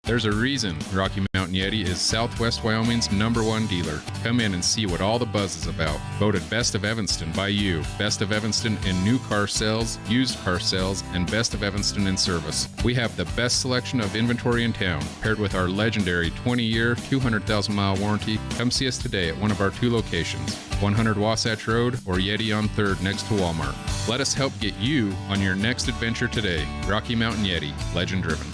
There's a reason Rocky Mountain Yeti is Southwest Wyoming's #1 dealer. Come in and see what all the buzz is about. Voted Best of Evanston by you. Best of Evanston in new car sales, used car sales, and Best of Evanston in service. We have the best selection of inventory in town, paired with our legendary 20-year, 200,000-mile warranty. Come see us today at one of our 2 locations, 100 Wasatch Road or Yeti on 3rd next to Walmart. Let us help get you on your next adventure today. Rocky Mountain Yeti, legend driven.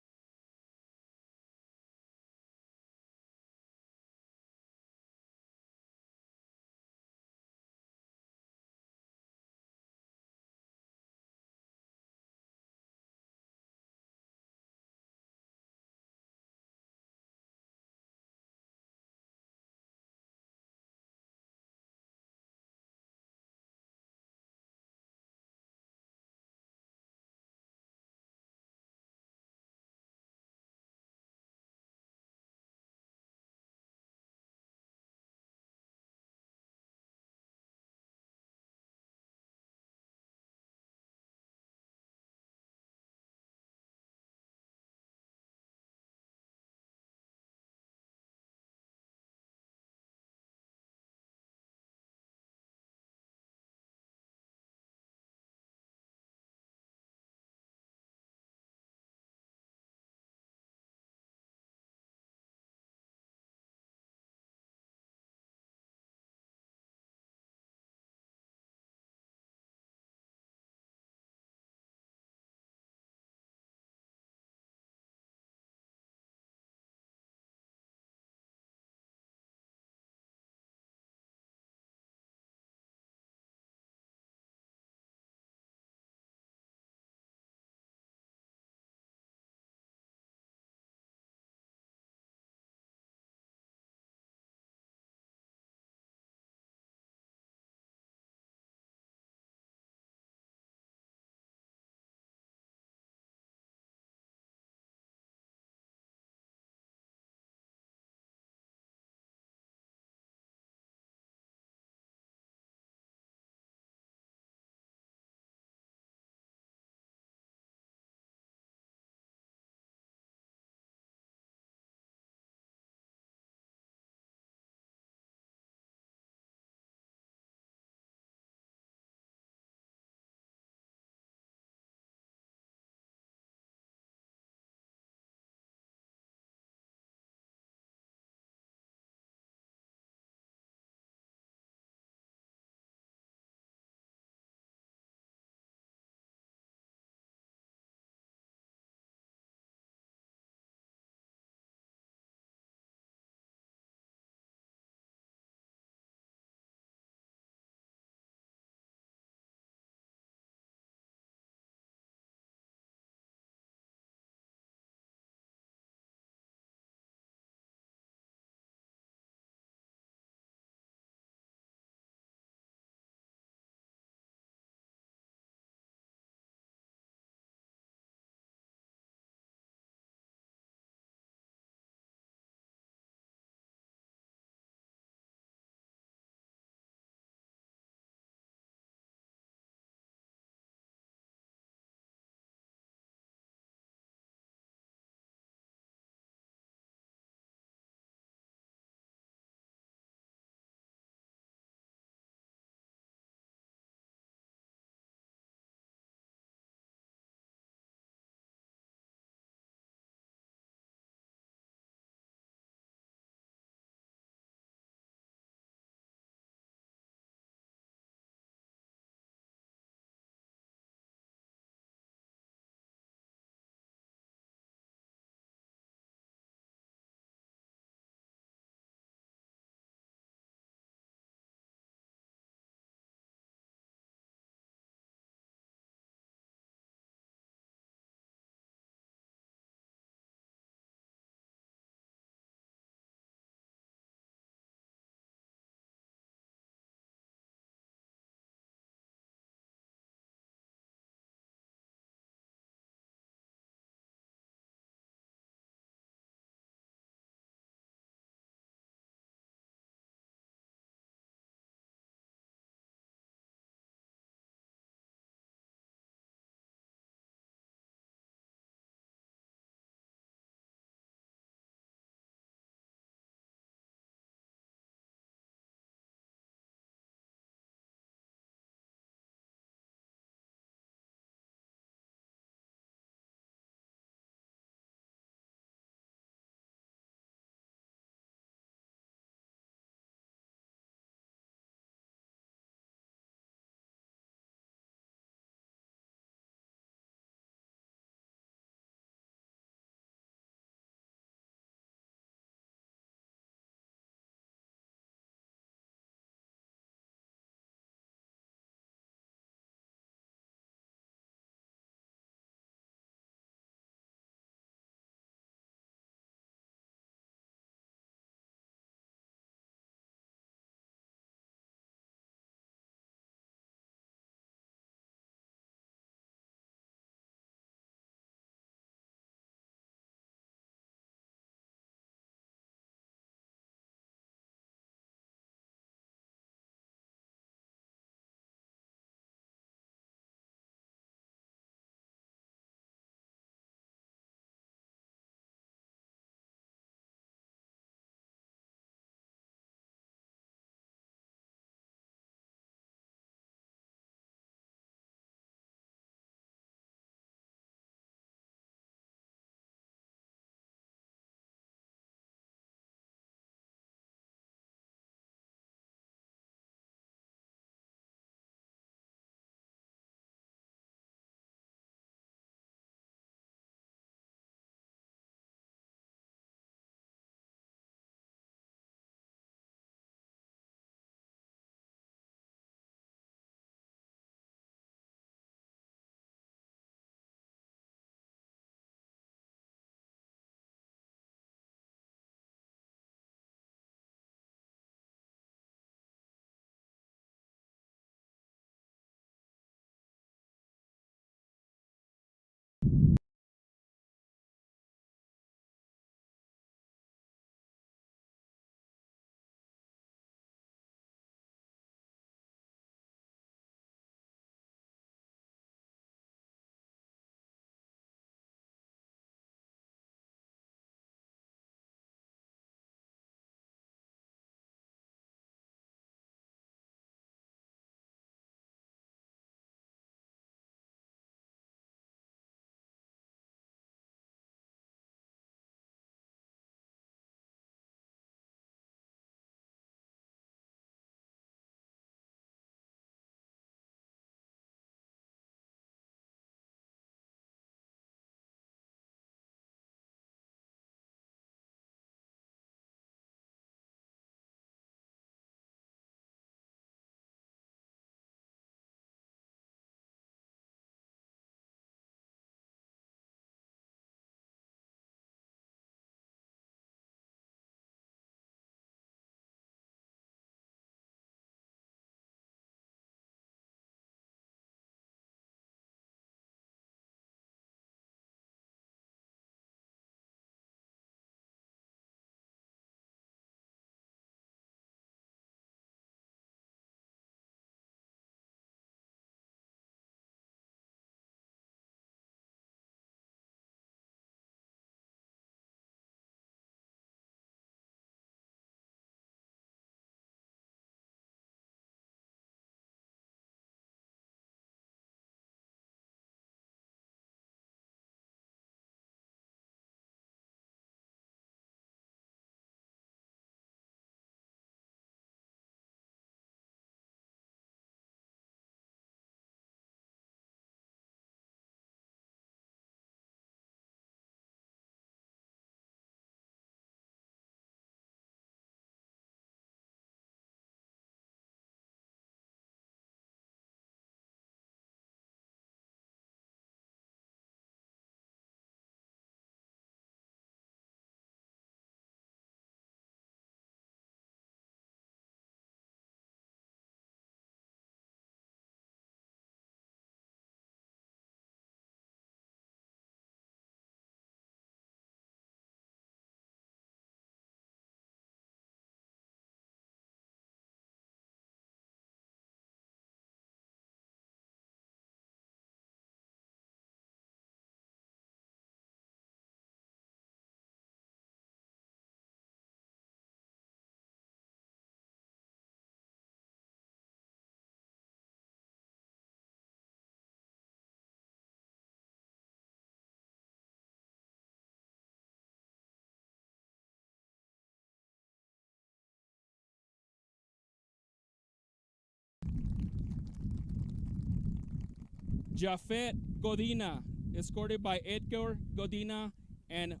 Jafet Godina, escorted by Edgar Godina and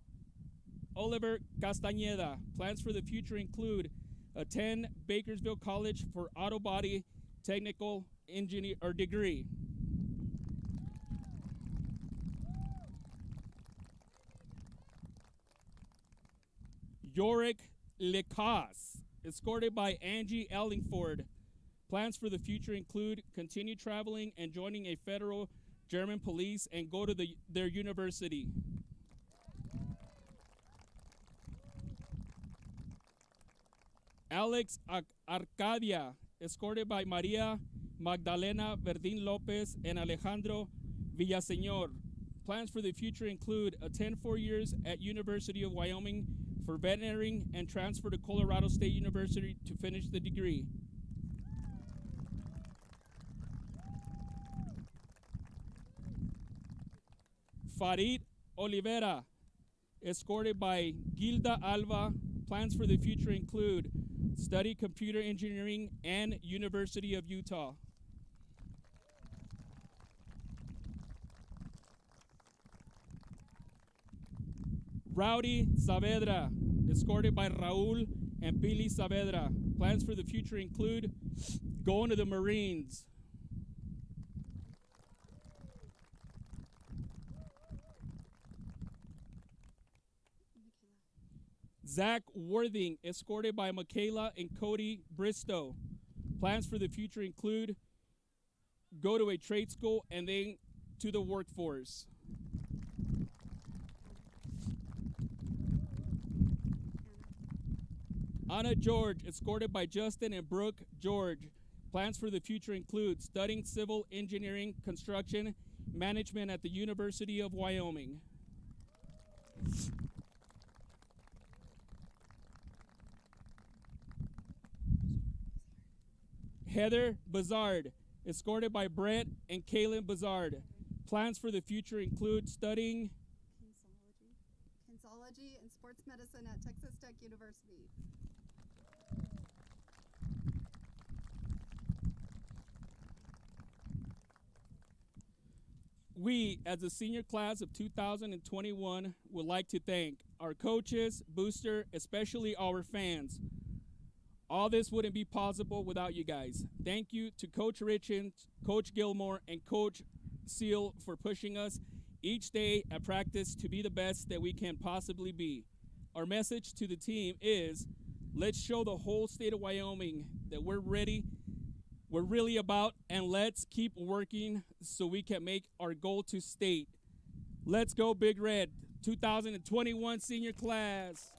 Oliver Castañeda. Plans for the future include attend Bakersfield College for auto body technical engineer or degree. Yorick Lecas, escorted by Angie Ellingford. Plans for the future include continue traveling and joining a federal German police and go to their university. Alex Arcadia, escorted by Maria Magdalena Verdín Lopez and Alejandro Villaseñor. Plans for the future include attend 4 years at University of Wyoming for veterinary and transfer to Colorado State University to finish the degree. Farid Olivera, escorted by Gilda Alva. Plans for the future include study computer engineering and University of Utah. Rowdy Saavedra, escorted by Raul and Billy Saavedra. Plans for the future include going to the Marines. Zach Worthing, escorted by Michaela and Cody Bristow. Plans for the future include go to a trade school and then to the workforce. Anna George, escorted by Justin and Brooke George. Plans for the future include studying civil engineering, construction, management at the University of Wyoming. Heather Bazard, escorted by Brett and Kaylin Bazard. Plans for the future include studying kinesology and sports medicine at Texas Tech University. We, as the senior class of 2021, would like to thank our coaches, booster, especially our fans. All this wouldn't be possible without you guys. Thank you to Coach Richens, Coach Gilmore, and Coach Seal for pushing us each day at practice to be the best that we can possibly be. Our message to the team is, let's show the whole state of Wyoming that we're ready, we're really about, and let's keep working so we can make our goal to state. Let's go Big Red, 2021 senior class.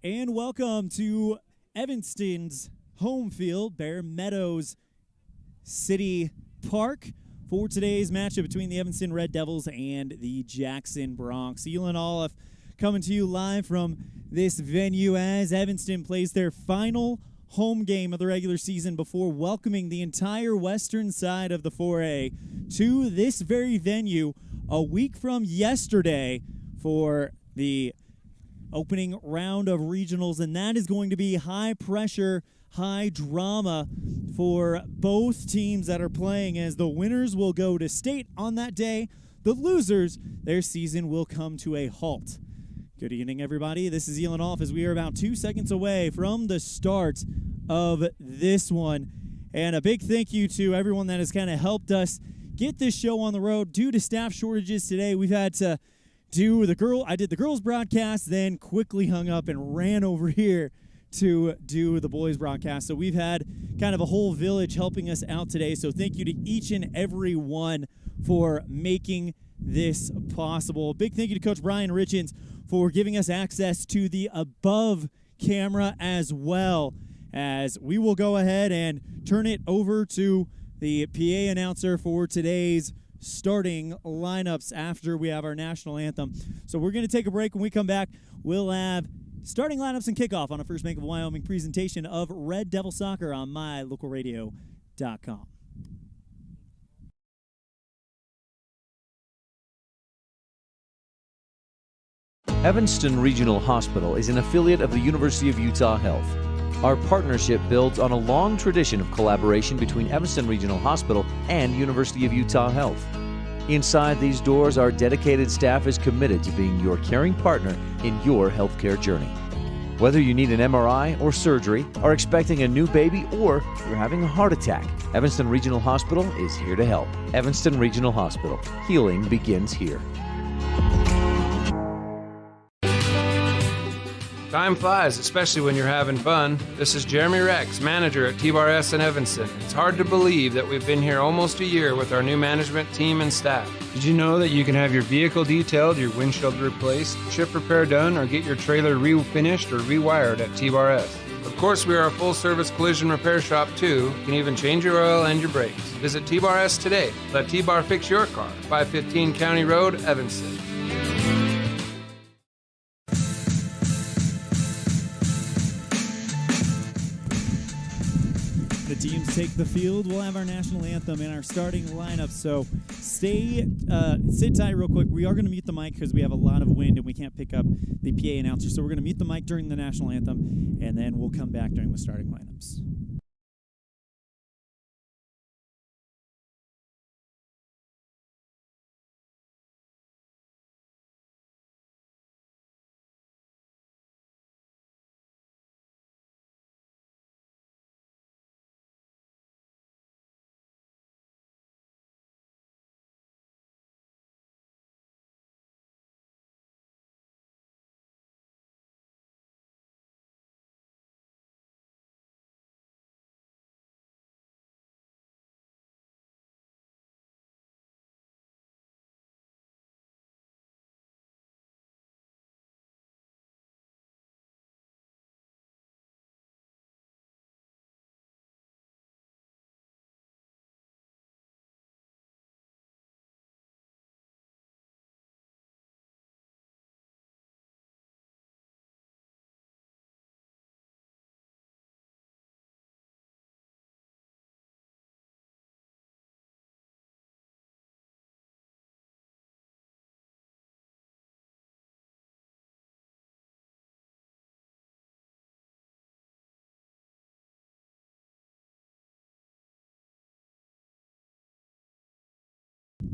And welcome to Evanston's home field, Bear Meadows City Park, for today's matchup between the Evanston Red Devils and the Jackson Bronx. ELAN OLLIFF coming to you live from this venue as Evanston plays their final home game of the regular season before welcoming the entire western side of the 4A to this very venue a week from yesterday for the opening round of regionals, and that is going to be high pressure, high drama for both teams that are playing, as the winners will go to state on that day. The losers, their season will come to a halt. Good evening, everybody. This is ELAN OLLIFF as we are about 2 seconds away from the start of this one. And a big thank you to everyone that has kind of helped us get this show on the road. Due to staff shortages today, we've had to do I did the girls broadcast, then quickly hung up and ran over here to do the boys broadcast. So we've had kind of a whole village helping us out today. So thank you to each and every one for making this possible. Big thank you to Coach Brian Richens for giving us access to the above camera as well, as we will go ahead and turn it over to the PA announcer for today's starting lineups after we have our national anthem. So we're going to take a break. When we come back, we'll have starting lineups and kickoff on a First Bank of Wyoming presentation of Red Devil Soccer on mylocalradio.com. Evanston Regional Hospital is an affiliate of the University of Utah Health. Our partnership builds on a long tradition of collaboration between Evanston Regional Hospital and University of Utah Health. Inside these doors, our dedicated staff is committed to being your caring partner in your healthcare journey. Whether you need an MRI or surgery, are expecting a new baby, or you're having a heart attack, Evanston Regional Hospital is here to help. Evanston Regional Hospital. Healing begins here. Time flies, especially when you're having fun. This is Jeremy Rex, manager at T-Bar S in Evanston. It's hard to believe that we've been here almost a year with our new management team and staff. Did you know that you can have your vehicle detailed, your windshield replaced, chip repair done, or get your trailer refinished or rewired at T-Bar S? Of course, we are a full-service collision repair shop, too. You can even change your oil and your brakes. Visit T-Bar S today. Let T-Bar fix your car. 515 County Road, Evanston. The teams take the field. We'll have our national anthem in our starting lineup. So sit tight real quick. We are going to mute the mic because we have a lot of wind and we can't pick up the PA announcer. So we're going to mute the mic during the national anthem, and then we'll come back during the starting lineups.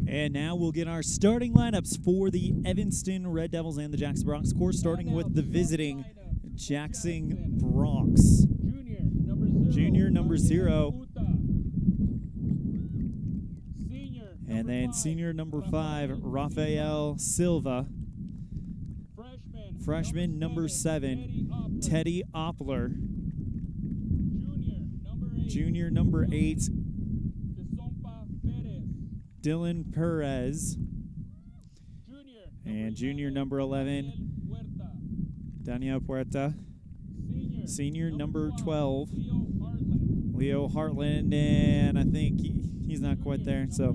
And now we'll get our starting lineups for the Evanston Red Devils and the Jackson Bronx. Of course, starting with the visiting Jackson Bronx. Junior number 0. And then senior number 5, Rafael Silva. Freshman number 7, Teddy Oppler. Junior number 8, Dylan Perez. And junior number 11, Daniel Puerta. Senior number 12, Leo Hartland, and I think he's not quite there. So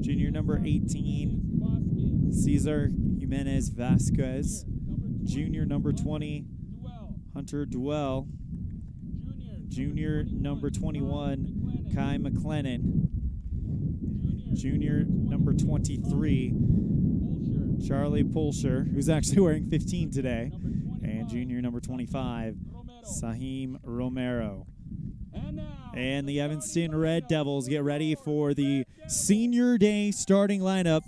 junior number 18, Cesar Jimenez Vasquez. Junior number 20, Hunter Duell. Junior number 21, Kai McLennan. Junior number 23, Charlie Pulsher, who's actually wearing 15 today. And junior number 25, Sahim Romero. And the Evanston Red Devils get ready for the Senior Day starting lineup.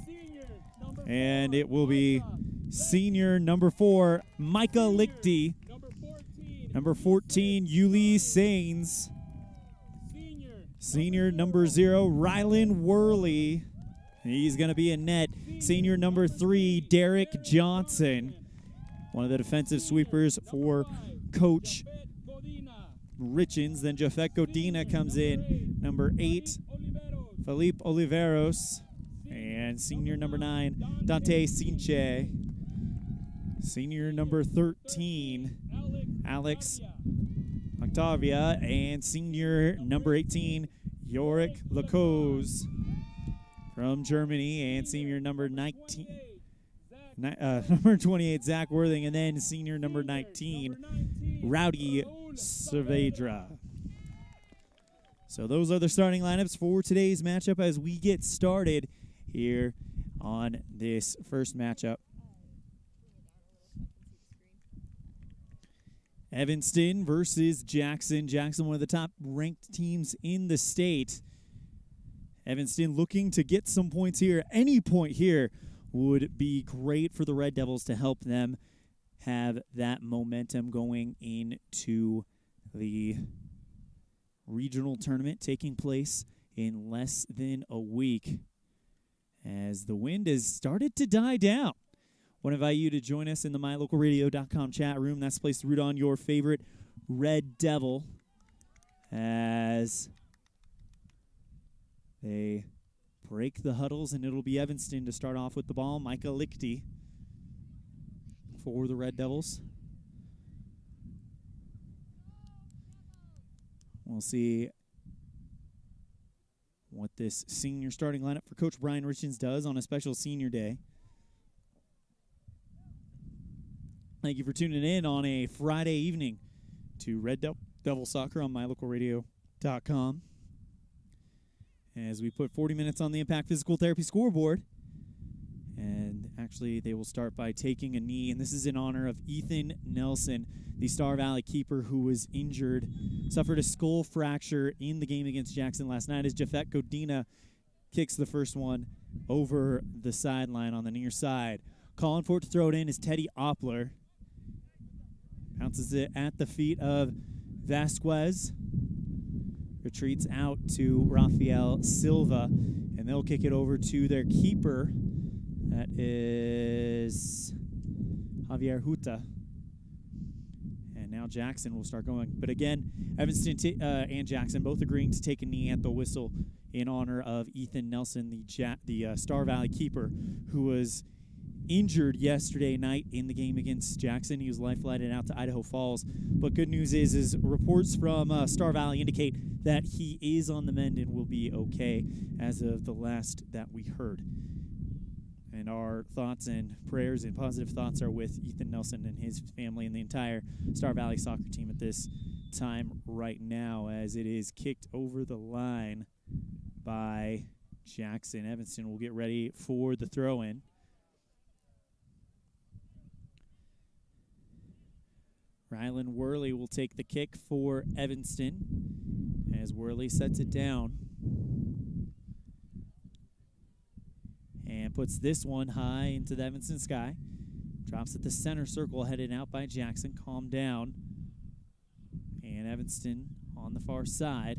And it will be senior number 4, Micah Lichty. Number 14, Yuli Sains. Senior number 0, Rylan Worley. He's going to be in net. Senior number 3, Derek Johnson. One of the defensive sweepers for Coach Richens. Then Jafet Godina comes in. Number 8, Felipe Oliveros. And senior number 9, Dante Sinche. Senior number 13, Alex Octavia. And senior number 18, Yorick Lacoz from Germany. And senior number 19, number 28, Zach Worthing. And then senior number 19, Rowdy Saavedra. So those are the starting lineups for today's matchup as we get started here on this first matchup. Evanston versus Jackson. Jackson, one of the top-ranked teams in the state. Evanston looking to get some points here. Any point here would be great for the Red Devils to help them have that momentum going into the regional tournament taking place in less than a week as the wind has started to die down. I want to invite you to join us in the mylocalradio.com chat room. That's the place to root on your favorite Red Devil as they break the huddles, and it'll be Evanston to start off with the ball. Micah Lichty for the Red Devils. We'll see what this senior starting lineup for Coach Brian Richens does on a special senior day. Thank you for tuning in on a Friday evening to Red Devil Soccer on mylocalradio.com. As we put 40 minutes on the Impact Physical Therapy scoreboard. And actually, they will start by taking a knee. And this is in honor of Ethan Nelson, the Star Valley keeper who was injured, suffered a skull fracture in the game against Jackson last night as Jafet Godina kicks the first one over the sideline on the near side. Calling for it to throw it in is Teddy Oppler. Bounces it at the feet of Vasquez. Retreats out to Rafael Silva. And they'll kick it over to their keeper. That is Javier Huta. And now Jackson will start going. But again, Evanston and Jackson both agreeing to take a knee at the whistle in honor of Ethan Nelson, the Star Valley keeper, who was injured yesterday night in the game against Jackson. He was life-flighted out to Idaho Falls. But good news is reports from Star Valley indicate that he is on the mend and will be okay as of the last that we heard. And our thoughts and prayers and positive thoughts are with Ethan Nelson and his family and the entire Star Valley soccer team at this time right now as it is kicked over the line by Jackson. Evanston will get ready for the throw-in. Rylan Worley will take the kick for Evanston as Worley sets it down and puts this one high into the Evanston sky. Drops at the center circle, headed out by Jackson. Calm down. And Evanston on the far side.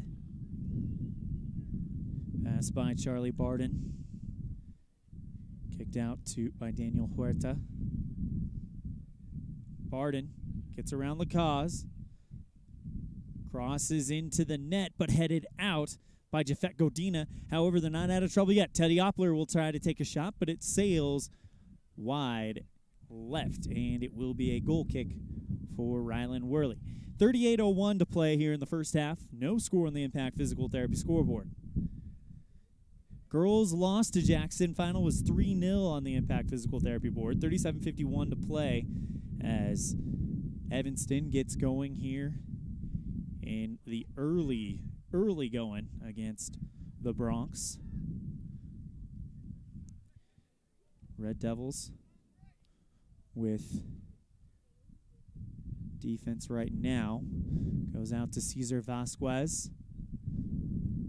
Pass by Charlie Barden. Kicked out by Daniel Huerta. Barden gets around Lacoz. Crosses into the net, but headed out by Jafet Godina. However, they're not out of trouble yet. Teddy Oppler will try to take a shot, but it sails wide left, and it will be a goal kick for Rylan Worley. 38:01 to play here in the first half. No score on the Impact Physical Therapy scoreboard. Girls lost to Jackson. Final was 3-0 on the Impact Physical Therapy board. 37:51 to play as Evanston gets going here in the early going against the Bronx. Red Devils with defense right now. Goes out to Cesar Vasquez.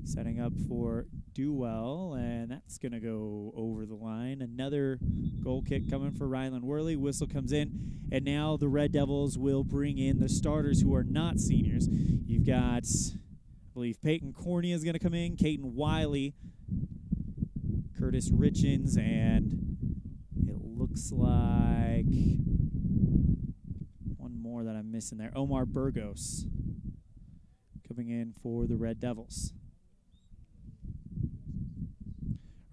Setting up for Duell, and that's going to go over the line. Another goal kick coming for Rylan Worley. Whistle comes in, and now the Red Devils will bring in the starters who are not seniors. You've got, I believe, Peyton Cornea is going to come in, Caden Wiley, Curtis Richens, and it looks like one more that I'm missing there. Omar Burgos coming in for the Red Devils.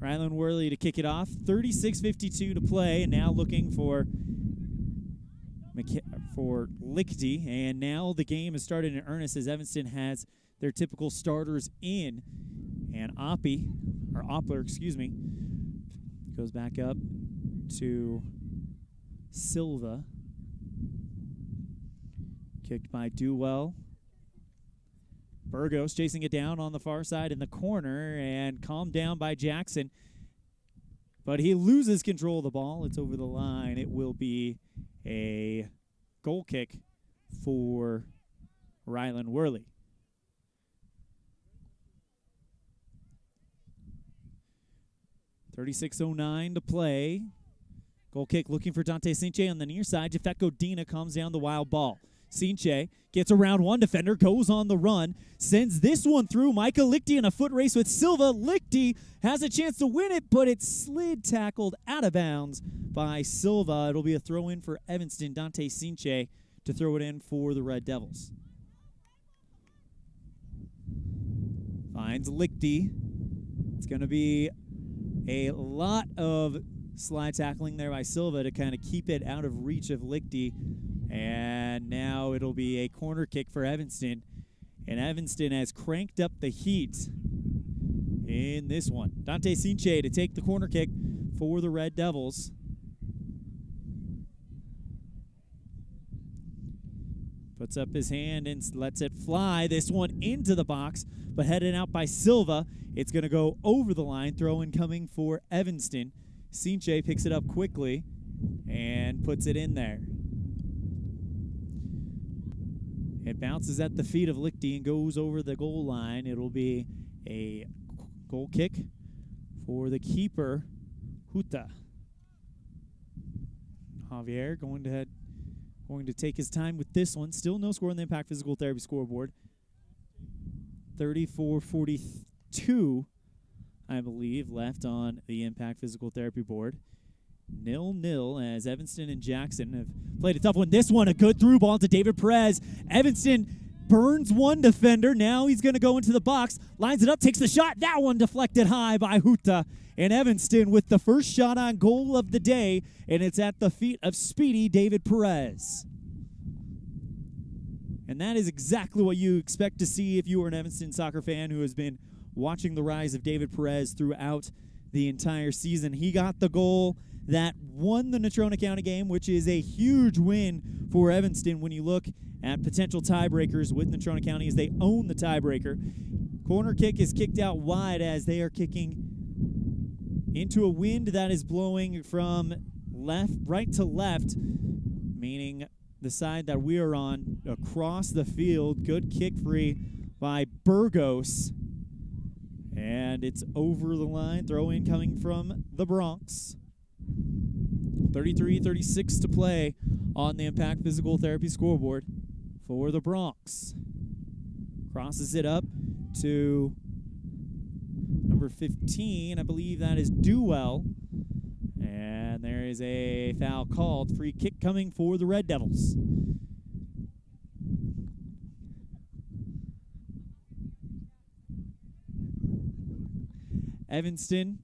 Rylan Worley to kick it off. 36:52 to play, and now looking for Lichty. And now the game has started in earnest as Evanston has their typical starters in. And Oppler, goes back up to Silva. Kicked by Duell. Burgos chasing it down on the far side in the corner and calmed down by Jackson. But he loses control of the ball. It's over the line. It will be a goal kick for Rylan Worley. .36:09 to play. Goal kick looking for Dante Sinche on the near side. Jafeko Dina comes down the wild ball. Sinche gets around one defender, goes on the run, sends this one through. Micah Lichty in a foot race with Silva. Lichty has a chance to win it, but it's slid tackled out of bounds by Silva. It'll be a throw-in for Evanston. Dante Sinche to throw it in for the Red Devils. Finds Lichty. It's going to be a lot of slide tackling there by Silva to kind of keep it out of reach of Lichty. And now it'll be a corner kick for Evanston. And Evanston has cranked up the heat in this one. Dante Sinche to take the corner kick for the Red Devils. Puts up his hand and lets it fly. This one into the box, but headed out by Silva. It's going to go over the line. Throw-in coming for Evanston. Sinche picks it up quickly and puts it in there. It bounces at the feet of Lichty and goes over the goal line. It'll be a goal kick for the keeper, Huta. Javier going to take his time with this one. Still no score on the Impact Physical Therapy scoreboard. 34-42, I believe, left on the Impact Physical Therapy board. 0-0 as Evanston and Jackson have played a tough one. This one, a good through ball to David Perez. Evanston burns one defender. Now he's going to go into the box. Lines it up, takes the shot. That one deflected high by Huta. And Evanston with the first shot on goal of the day. And it's at the feet of speedy David Perez. And that is exactly what you expect to see if you are an Evanston soccer fan who has been watching the rise of David Perez throughout the entire season. He got the goal that won the Natrona County game, which is a huge win for Evanston when you look at potential tiebreakers with Natrona County as they own the tiebreaker. Corner kick is kicked out wide as they are kicking into a wind that is blowing from right to left, meaning the side that we are on across the field. Good kick free by Burgos. And it's over the line. Throw in coming from the Bronx. 33-36 to play on the Impact Physical Therapy scoreboard for the Bronx. Crosses it up to number 15. I believe that is Duell. And there is a foul called. Free kick coming for the Red Devils. Evanston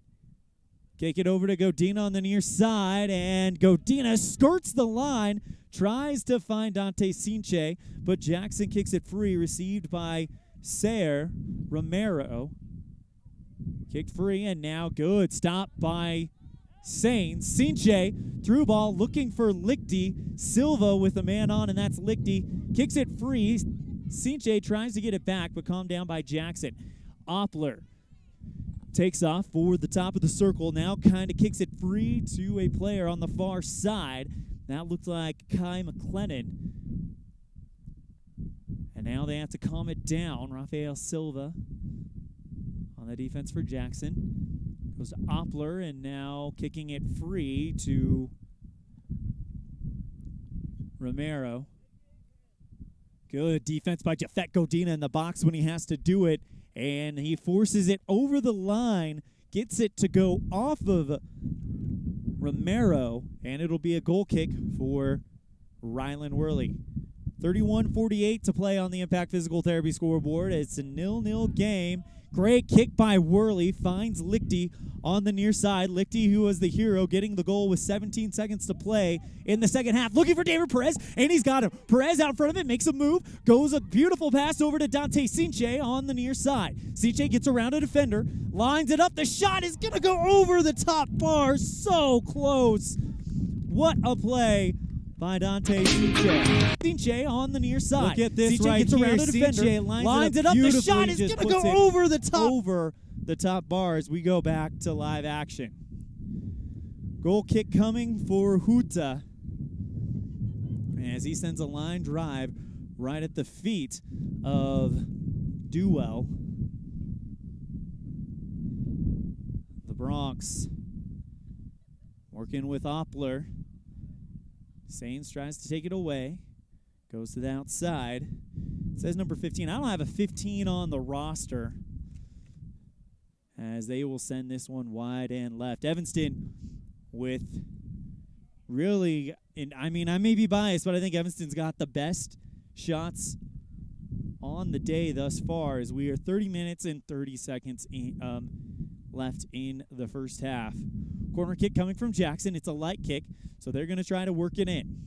kick it over to Godina on the near side, and Godina skirts the line, tries to find Dante Sinche, but Jackson kicks it free, received by Sayer Romero. Kicked free, and now good. Stop by Sainz. Sinche, through ball, looking for Lichty. Silva with a man on, and that's Lichty. Kicks it free. Sinche tries to get it back, but calmed down by Jackson. Oppler takes off for the top of the circle. Now kind of kicks it free to a player on the far side. That looked like Kai McLennan. And now they have to calm it down. Rafael Silva on the defense for Jackson. Goes to Oppler, and now kicking it free to Romero. Good defense by Jafet Godina in the box when he has to do it. And he forces it over the line, gets it to go off of Romero, and it'll be a goal kick for Rylan Worley. 31:48 to play on the Impact Physical Therapy scoreboard. It's a 0-0 game. Great kick by Worley, finds Lichty on the near side. Lichty, who was the hero, getting the goal with 17 seconds to play in the second half. Looking for David Perez, and he's got him. Perez out in front of it, makes a move, goes a beautiful pass over to Dante Sinche on the near side. Sinche gets around a defender, lines it up. The shot is going to go over the top bar. So close. What a play by Dante Sinche. Sinche on the near side. Look at this Sinche right gets here. around a defender, Sinche lines it up. The shot is going to go over the top. Over the top bar as we go back to live action. Goal kick coming for Huta as he sends a line drive right at the feet of Duell. The Bronx working with Oppler. Sainz tries to take it away. Goes to the outside. It says number 15. I don't have a 15 on the roster, as they will send this one wide and left. Evanston with really, I may be biased, but I think Evanston's got the best shots on the day thus far, as we are 30 minutes and 30 seconds left in the first half. Corner kick coming from Jackson. It's a light kick, so they're going to try to work it in.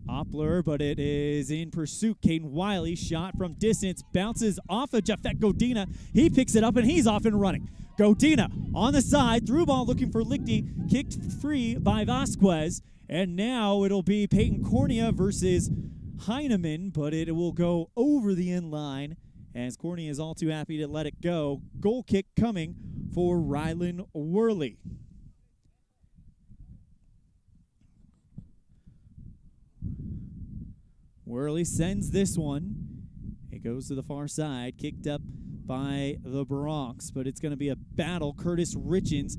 Oppler, but it is in pursuit. Caden Wiley, shot from distance, bounces off of Jafet Godina. He picks it up, and he's off and running. Godina on the side, through ball looking for Lichty, kicked free by Vasquez, and now it'll be Peyton Cornea versus Heineman, but it will go over the end line, as Cornea is all too happy to let it go. Goal kick coming for Rylan Worley. Worley sends this one. It goes to the far side, kicked up by the Bronx, but it's going to be a battle. Curtis Richens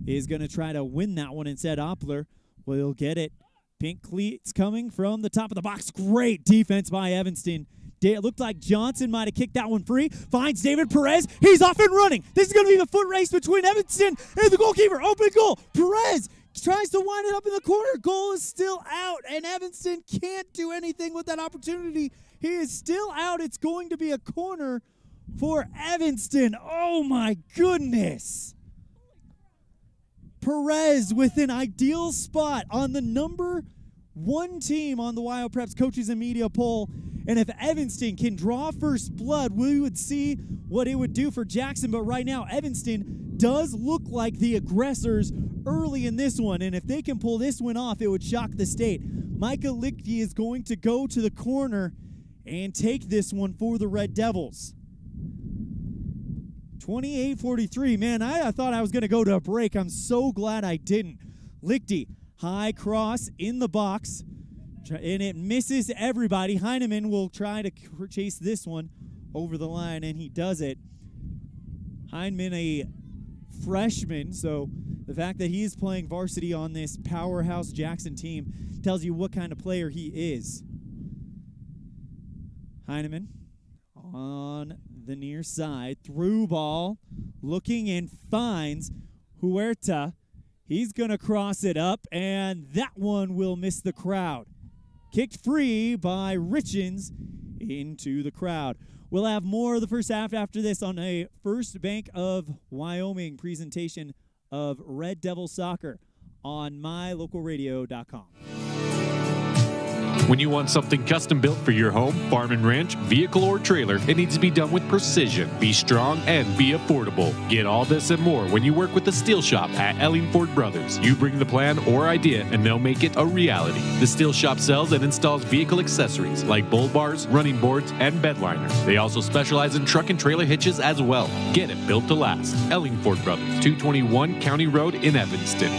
is going to try to win that one instead. Oppler will get it. Pink cleats coming from the top of the box. Great defense by Evanston. It looked like Johnson might have kicked that one free. Finds David Perez. He's off and running. This is going to be the foot race between Evanston and the goalkeeper. Open goal. Perez tries to wind it up in the corner. Goal is still out, and Evanston can't do anything with that opportunity. He is still out. It's going to be a corner for Evanston. Oh, my goodness. Perez with an ideal spot on the number one team on the Wild Preps Coaches and Media poll. And if Evanston can draw first blood, we would see what it would do for Jackson. But right now, Evanston does look like the aggressors early in this one. And if they can pull this one off, it would shock the state. Micah Lichty is going to go to the corner and take this one for the Red Devils. 28-43. Man, I thought I was going to go to a break. I'm so glad I didn't. Lichty, high cross in the box, and it misses everybody. Heineman will try to chase this one over the line, and he does it. Heineman, a freshman, so the fact that he's playing varsity on this powerhouse Jackson team tells you what kind of player he is. Heineman on the near side, through ball, looking and finds Huerta. He's going to cross it up, and that one will miss the crowd. Kicked free by Richens into the crowd. We'll have more of the first half after this on a First Bank of Wyoming presentation of Red Devil Soccer on mylocalradio.com. When you want something custom built for your home, farm and ranch, vehicle, or trailer, it needs to be done with precision, be strong, and be affordable. Get all this and more when you work with the Steel Shop at Ellingford Brothers. You bring the plan or idea, and they'll make it a reality. The Steel Shop sells and installs vehicle accessories like bull bars, running boards, and bed liners. They also specialize in truck and trailer hitches as well. Get it built to last. Ellingford Brothers, 221 County Road in Evanston.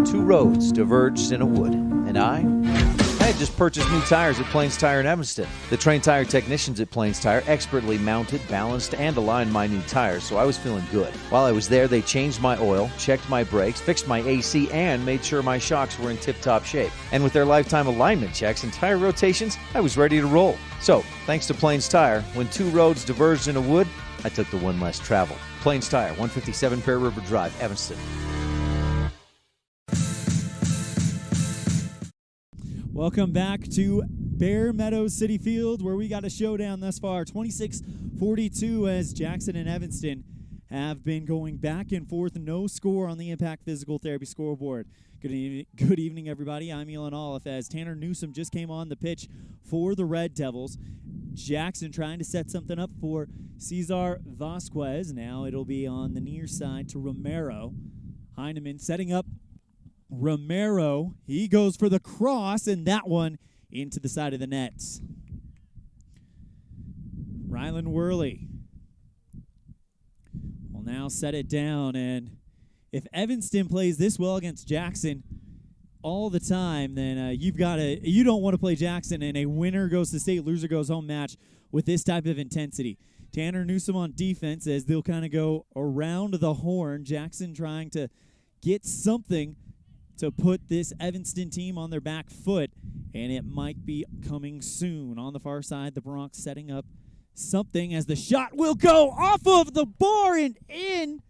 Two roads diverged in a wood, and I had just purchased new tires at Plains Tire in Evanston. The trained tire technicians at Plains Tire expertly mounted, balanced, and aligned my new tires, so I was feeling good. While I was there, they changed my oil, checked my brakes, fixed my AC, and made sure my shocks were in tip-top shape. And with their lifetime alignment checks and tire rotations, I was ready to roll. So, thanks to Plains Tire, when two roads diverged in a wood, I took the one less traveled. Plains Tire, 157 Bear River Drive, Evanston. Welcome back to Bear Meadows City Field, where we got a showdown thus far. 26-42 as Jackson and Evanston have been going back and forth. No score on the Impact Physical Therapy scoreboard. Good evening, everybody. I'm ELAN OLLIFF as Tanner Newsom just came on the pitch for the Red Devils. Jackson trying to set something up for Cesar Vasquez. Now it'll be on the near side to Romero. Heineman setting up Romero, he goes for the cross, and that one into the side of the nets. Rylan Worley will now set it down, and if Evanston plays this well against Jackson all the time, then you don't want to play Jackson in a winner goes to state, loser goes home match with this type of intensity. Tanner Newsom on defense as they'll kind of go around the horn. Jackson trying to get something to put this Evanston team on their back foot, and it might be coming soon. On the far side, the Bronx setting up something as the shot will go off of the bar and in,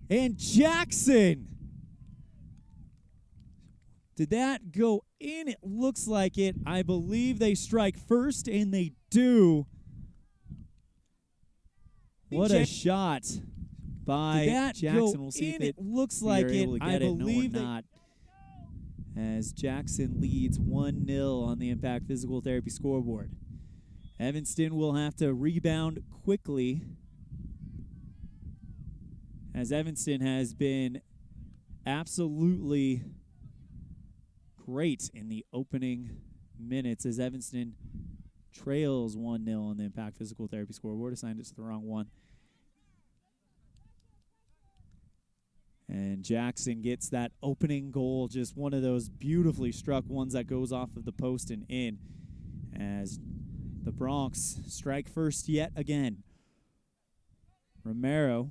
and Jackson. Did that go in? It looks like it. I believe they strike first, and they do. What a shot by Jackson. We'll see if it looks like it. I believe not. As Jackson leads 1-0 on the Impact Physical Therapy scoreboard. Evanston will have to rebound quickly, as Evanston has been absolutely great in the opening minutes, as Evanston trails 1-0 on the Impact Physical Therapy scoreboard. Assigned it to the wrong one. And Jackson gets that opening goal, just one of those beautifully struck ones that goes off of the post and in, as the Bronx strike first yet again. Romero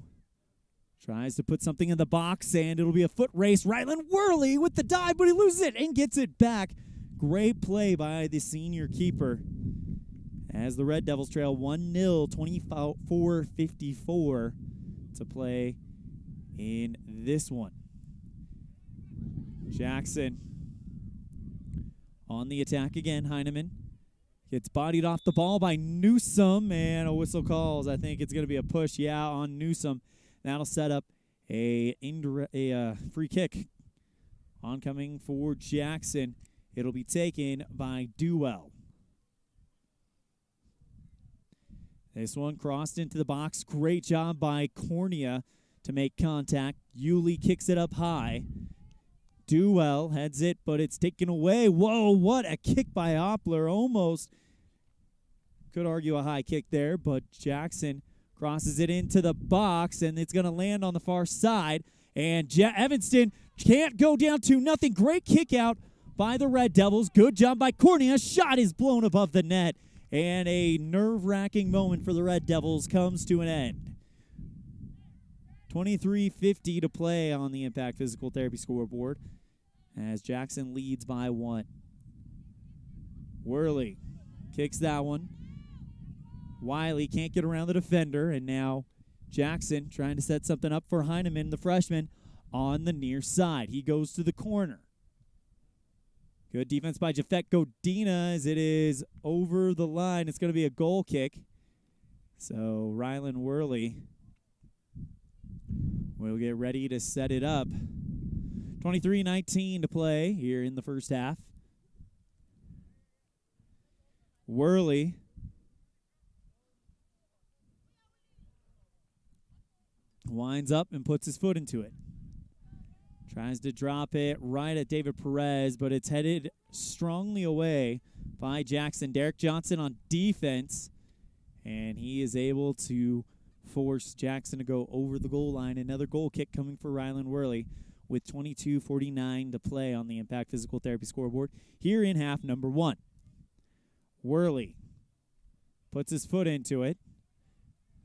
tries to put something in the box, and it'll be a foot race. Rylan Worley with the dive, but he loses it and gets it back. Great play by the senior keeper, as the Red Devils trail 1-0, 24-54 to play in this one. Jackson on the attack again. Heineman gets bodied off the ball by Newsom, and a whistle calls. I think it's going to be a push, on Newsom. That'll set up a free kick. Oncoming for Jackson. It'll be taken by Duell. This one crossed into the box. Great job by Cornea to make contact. Yulee kicks it up high. Duell heads it, but it's taken away. Whoa, what a kick by Oppler. Almost could argue a high kick there, but Jackson crosses it into the box, and it's going to land on the far side. And Evanston can't go down 2-0. Great kick out by the Red Devils. Good job by Cornea. Shot is blown above the net, and a nerve-wracking moment for the Red Devils comes to an end. 23:50 to play on the Impact Physical Therapy scoreboard, as Jackson leads by 1. Worley kicks that one. Wiley can't get around the defender, and now Jackson trying to set something up for Heineman, the freshman, on the near side. He goes to the corner. Good defense by Jafet Godina as it is over the line. It's going to be a goal kick. So Rylan Worley will get ready to set it up. 23-19 to play here in the first half. Worley winds up and puts his foot into it. Tries to drop it right at David Perez, but it's headed strongly away by Jackson. Derek Johnson on defense, and he is able to force Jackson to go over the goal line. Another goal kick coming for Ryland Worley with 22:49 to play on the Impact Physical Therapy scoreboard here in half number 1. Worley puts his foot into it,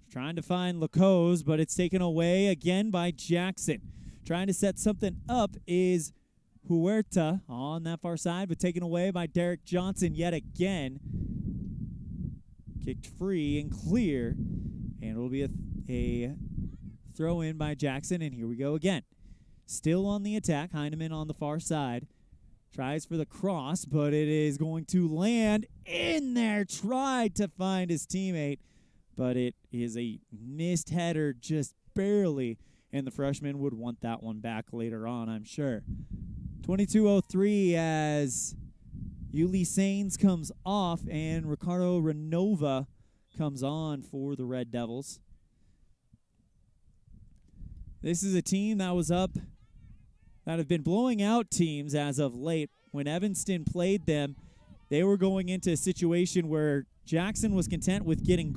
trying to find Lacose, but it's taken away again by Jackson. Trying to set something up is Huerta on that far side, but taken away by Derek Johnson yet again. Kicked free and clear, and it'll be a throw in by Jackson, and here we go again. Still on the attack, Heineman on the far side. Tries for the cross, but it is going to land in there. Tried to find his teammate, but it is a missed header just barely, and the freshman would want that one back later on, I'm sure. 22:03 as Yuli Sains comes off and Ricardo Renova comes on for the Red Devils. This is a team that was up, that have been blowing out teams as of late. When Evanston played them, they were going into a situation where Jackson was content with getting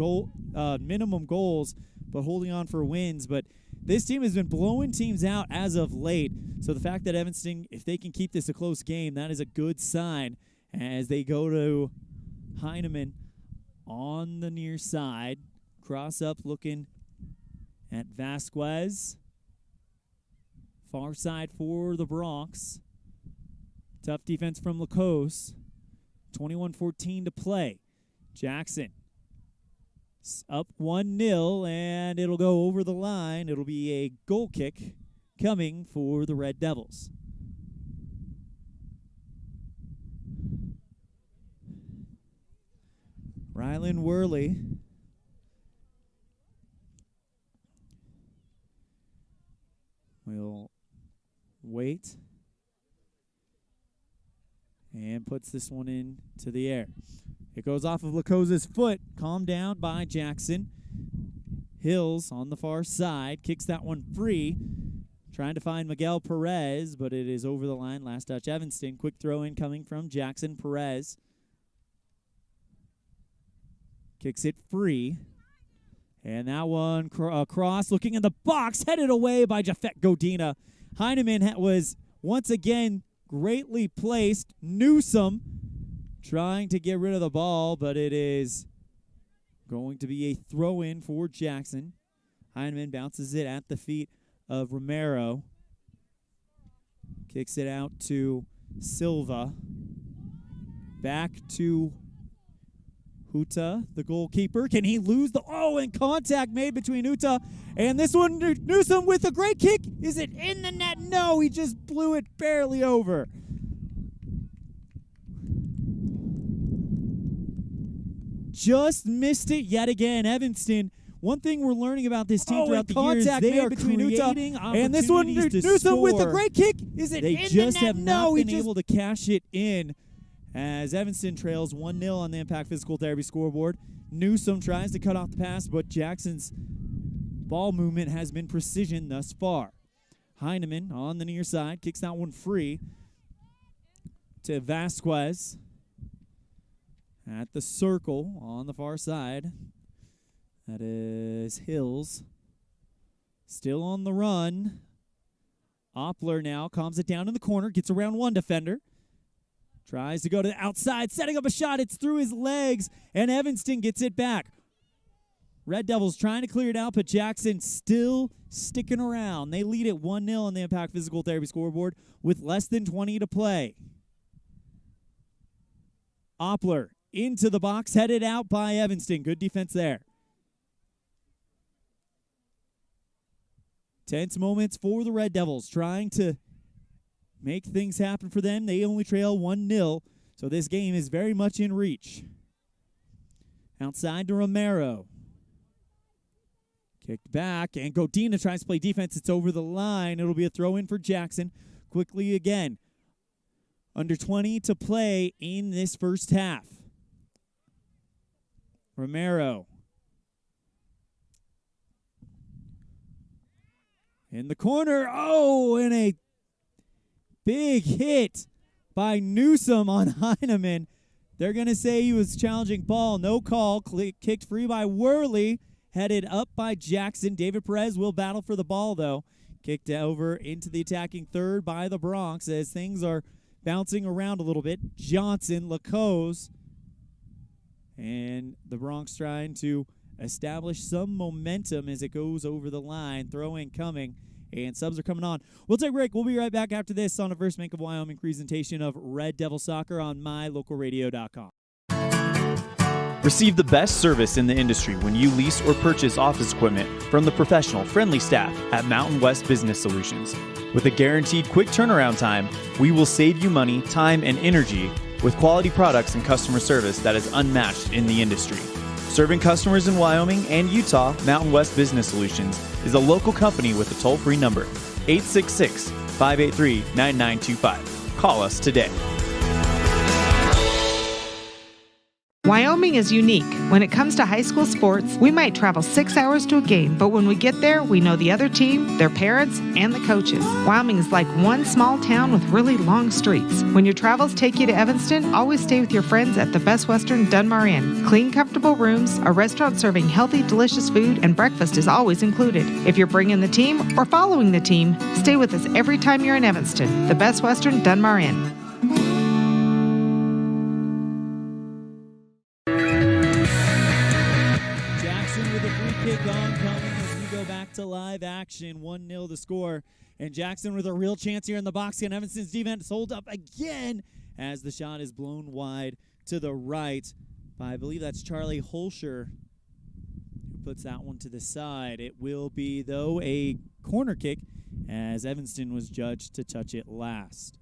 minimum goals, but holding on for wins. But this team has been blowing teams out as of late. So the fact that Evanston, if they can keep this a close game, that is a good sign as they go to Heineman on the near side. Cross up looking at Vasquez. Far side for the Bronx. Tough defense from Lacose. 21:14 to play. Jackson up 1-0, and it'll go over the line. It'll be a goal kick coming for the Red Devils. Ryland Worley will wait and puts this one into the air. It goes off of Lacosa's foot, calmed down by Jackson. Hills on the far side, kicks that one free. Trying to find Miguel Perez, but it is over the line. Last touch, Evanston. Quick throw in coming from Jackson. Perez kicks it free. And that one across, looking in the box, headed away by Jafet Godina. Heineman was once again greatly placed. Newsome trying to get rid of the ball, but it is going to be a throw-in for Jackson. Heineman bounces it at the feet of Romero. Kicks it out to Silva. Back to Huta, the goalkeeper. Can he lose the... Oh, and contact made between Huta and this one. Newsome with a great kick. Is it in the net? No, he just blew it barely over. Just missed it yet again. Evanston, one thing we're learning about this team throughout the years, they are between Utah and this one. Newsome with a great kick. Is it in the net? They just have not been able to cash it in as Evanston trails 1-0 on the Impact Physical Therapy scoreboard. Newsome tries to cut off the pass, but Jackson's ball movement has been precision thus far. Heineman on the near side kicks that one free to Vasquez. At the circle on the far side, that is Hills. Still on the run. Oppler now calms it down in the corner, gets around one defender. Tries to go to the outside, setting up a shot. It's through his legs, and Evanston gets it back. Red Devils trying to clear it out, but Jackson still sticking around. They lead it 1-0 on the Impact Physical Therapy scoreboard with less than 20 to play. Oppler into the box, headed out by Evanston. Good defense there. Tense moments for the Red Devils, trying to make things happen for them. They only trail 1-0, so this game is very much in reach. Outside to Romero. Kicked back, and Godina tries to play defense. It's over the line. It'll be a throw-in for Jackson. quickly again. Under 20 to play in this first half. Romero. In the corner. Oh, and a big hit by Newsom on Heineman. They're going to say he was challenging ball. No call. Kicked free by Worley. Headed up by Jackson. David Perez will battle for the ball, though. Kicked over into the attacking third by the Bronx as things are bouncing around a little bit. Johnson, Lacose. And the Bronx trying to establish some momentum as it goes over the line. Throw-in coming, and subs are coming on. We'll take a break. We'll be right back after this on a First Bank of Wyoming presentation of Red Devil Soccer on mylocalradio.com. Receive the best service in the industry when you lease or purchase office equipment from the professional, friendly staff at Mountain West Business Solutions. With a guaranteed quick turnaround time, we will save you money, time, and energy with quality products and customer service that is unmatched in the industry. Serving customers in Wyoming and Utah, Mountain West Business Solutions is a local company with a toll-free number, 866-583-9925. Call us today. Wyoming is unique. When it comes to high school sports, we might travel 6 hours to a game, but when we get there, we know the other team, their parents, and the coaches. Wyoming is like one small town with really long streets. When your travels take you to Evanston, always stay with your friends at the Best Western Dunmar Inn. Clean, comfortable rooms, a restaurant serving healthy, delicious food, and breakfast is always included. If you're bringing the team or following the team, stay with us every time you're in Evanston. The Best Western Dunmar Inn. To live action, 1-0 the score, and Jackson with a real chance here in the box. Can Evanston's defense hold up again as the shot is blown wide to the right by, I believe that's Charlie Holscher, who puts that one to the side. It will be, though, a corner kick as Evanston was judged to touch it last.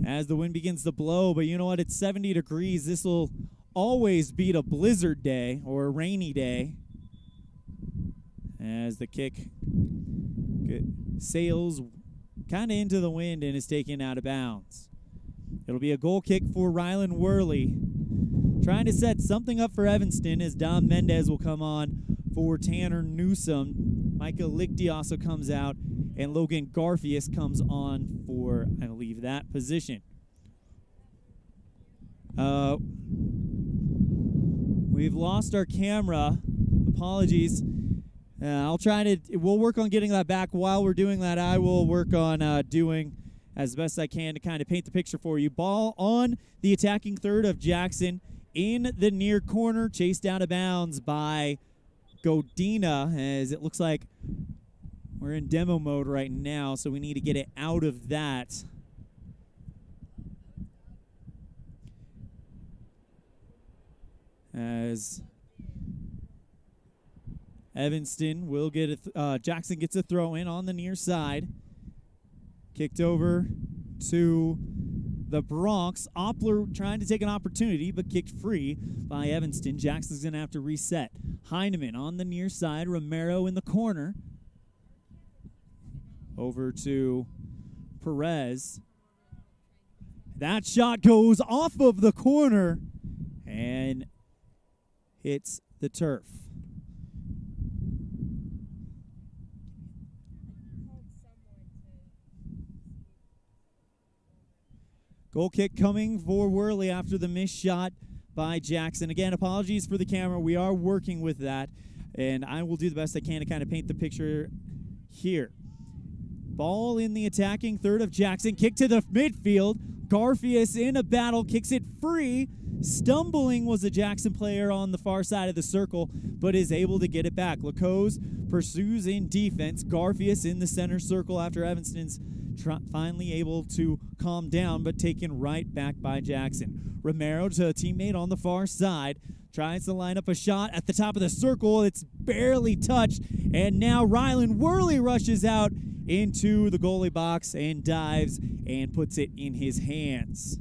As the wind begins to blow, but you know what? It's 70 degrees. This will always beat a blizzard day or a rainy day. As the kick sails kind of into the wind and is taken out of bounds. It'll be a goal kick for Rylan Worley. Trying to set something up for Evanston as Dom Mendez will come on for Tanner Newsom. Micah Lichty also comes out, and Logan Garfius comes on for, I believe, that position. We've lost our camera. Apologies. We'll work on getting that back. While we're doing that, I will work on doing as best I can to kind of paint the picture for you. Ball on the attacking third of Jackson in the near corner, chased out of bounds by Godina, as it looks like we're in demo mode right now, so we need to get it out of that. As Evanston will get Jackson gets a throw in on the near side. Kicked over to the Bronx. Oppler trying to take an opportunity, but kicked free by Evanston. Jackson's going to have to reset. Heineman on the near side. Romero in the corner. Over to Perez. That shot goes off of the corner and hits the turf. Goal kick coming for Worley after the missed shot by Jackson. Again, apologies for the camera. We are working with that, and I will do the best I can to kind of paint the picture here. Ball in the attacking third of Jackson. Kick to the midfield. Garfius in a battle, kicks it free. Stumbling was a Jackson player on the far side of the circle, but is able to get it back. Lacose pursues in defense. Garfius in the center circle after Evanston's finally able to calm down, but taken right back by Jackson. Romero to a teammate on the far side. Tries to line up a shot at the top of the circle. It's barely touched, and now Rylan Worley rushes out into the goalie box and dives and puts it in his hands.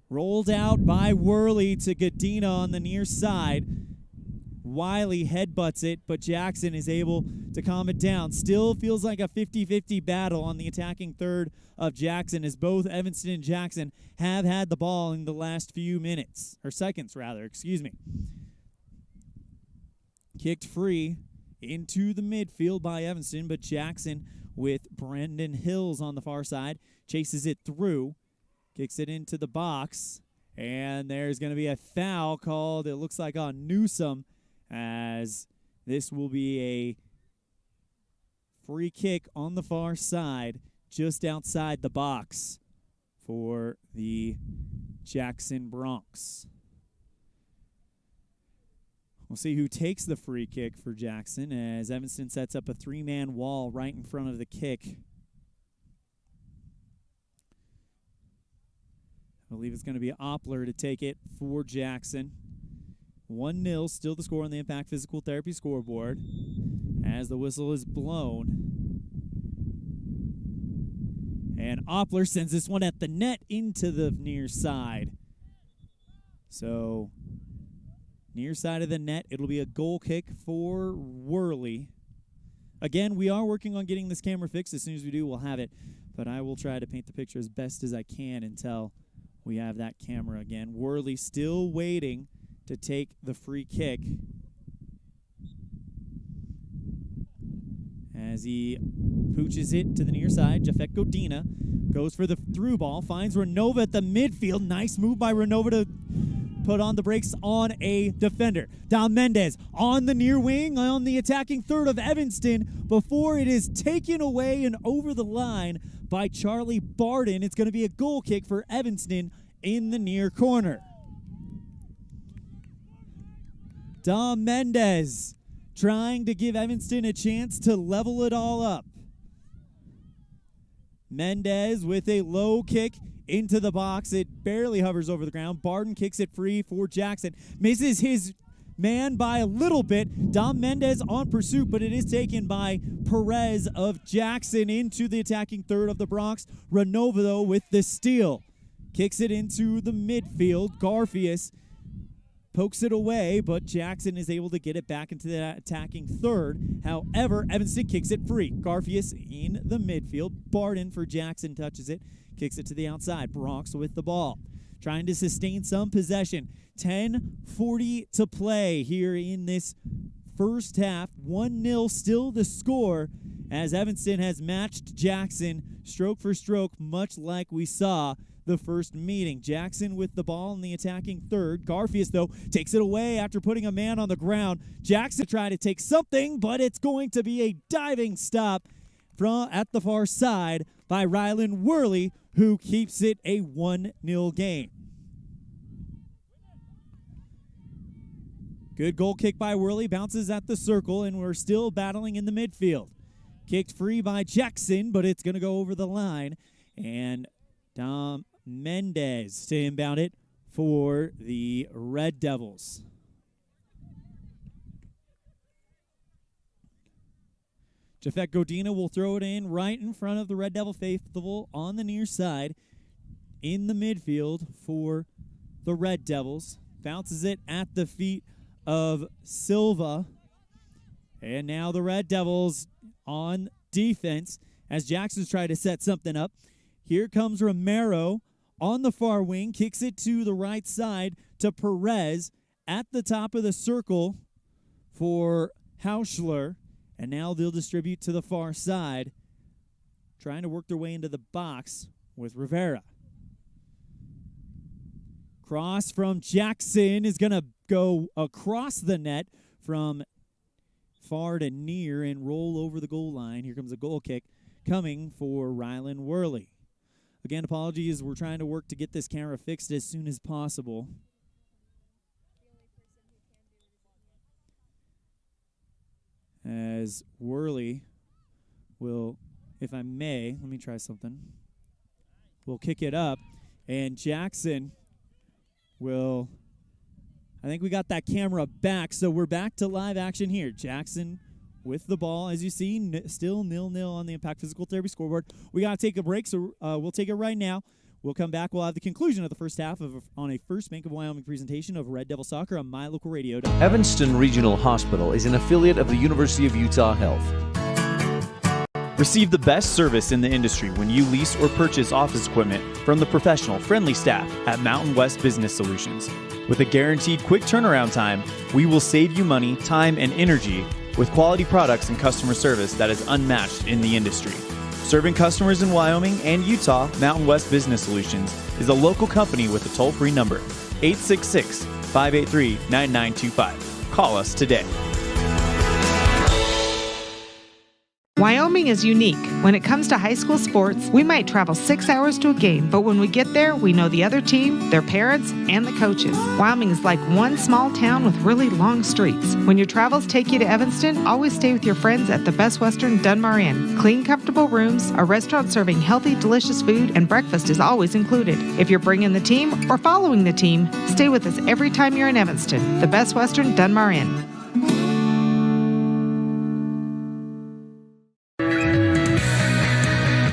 Rolled out by Worley to Godina on the near side. Wiley headbutts it, but Jackson is able to calm it down. Still feels like a 50-50 battle on the attacking third of Jackson, as both Evanston and Jackson have had the ball in the last few minutes, or seconds rather, excuse me. Kicked free into the midfield by Evanston, but Jackson with Brendan Hills on the far side chases it through, kicks it into the box, and there's going to be a foul called, it looks like, on Newsome, as this will be a free kick on the far side just outside the box for the Jackson Bronx. We'll see who takes the free kick for Jackson as Evanston sets up a three-man wall right in front of the kick. I believe it's going to be Oppler to take it for Jackson. 1-0, still the score on the Impact Physical Therapy scoreboard as the whistle is blown. And Oppler sends this one at the net into the near side. So, near side of the net, it'll be a goal kick for Worley. Again, we are working on getting this camera fixed. As soon as we do, we'll have it. But I will try to paint the picture as best as I can until we have that camera again. Worley still waiting to take the free kick as he pooches it to the near side. Jafet Godina goes for the through ball, finds Renova at the midfield. Nice move by Renova to put on the brakes on a defender. Dom Mendez on the near wing on the attacking third of Evanston before it is taken away and over the line by Charlie Barden. It's going to be a goal kick for Evanston in the near corner. Dom Mendez trying to give Evanston a chance to level it all up. Mendez with a low kick into the box. It barely hovers over the ground. Barden kicks it free for Jackson. Misses his man by a little bit. Dom Mendez on pursuit, but it is taken by Perez of Jackson into the attacking third of the Bronx. Renova, though, with the steal. Kicks it into the midfield. Garfius pokes it away, but Jackson is able to get it back into the attacking third. However, Evanston kicks it free. Garfius in the midfield. Barden for Jackson touches it. Kicks it to the outside. Bronx with the ball. Trying to sustain some possession. 10:40 to play here in this first half. 1-0 still the score as Evanston has matched Jackson stroke for stroke, much like we saw the first meeting. Jackson with the ball in the attacking third. Garfius, though, takes it away after putting a man on the ground. Jackson trying to take something, but it's going to be a diving stop from at the far side by Rylan Worley, who keeps it a 1-0 game. Good goal kick by Worley, bounces at the circle, and we're still battling in the midfield. Kicked free by Jackson, but it's going to go over the line, and Dom Mendez to inbound it for the Red Devils. Jafet Godina will throw it in right in front of the Red Devil faithful on the near side in the midfield for the Red Devils. Bounces it at the feet of Silva. And now the Red Devils on defense as Jackson's trying to set something up. Here comes Romero on the far wing, kicks it to the right side to Perez at the top of the circle for Hauschler. And now they'll distribute to the far side, trying to work their way into the box with Rivera. Cross from Jackson is going to go across the net from far to near and roll over the goal line. Here comes a goal kick coming for Rylan Worley. Again, apologies. We're trying to work to get this camera fixed as soon as possible. As Worley will, if I may, let me try something. We'll kick it up, and Jackson will, I think we got that camera back, so we're back to live action here. Jackson with the ball, as you see, still 0-0 on the Impact Physical Therapy scoreboard. We got to take a break, so we'll take it right now. We'll come back. We'll have the conclusion of the first half on a First Bank of Wyoming presentation of Red Devil Soccer on My Local Radio. Evanston Regional Hospital is an affiliate of the University of Utah Health. Receive the best service in the industry when you lease or purchase office equipment from the professional, friendly staff at Mountain West Business Solutions. With a guaranteed quick turnaround time, we will save you money, time, and energy with quality products and customer service that is unmatched in the industry. Serving customers in Wyoming and Utah, Mountain West Business Solutions is a local company with a toll-free number, 866-583-9925. Call us today. Wyoming is unique. When it comes to high school sports, we might travel 6 hours to a game, but when we get there, we know the other team, their parents, and the coaches. Wyoming is like one small town with really long streets. When your travels take you to Evanston, always stay with your friends at the Best Western Dunmar Inn. Clean, comfortable rooms, a restaurant serving healthy, delicious food, and breakfast is always included. If you're bringing the team or following the team, stay with us every time you're in Evanston. The Best Western Dunmar Inn.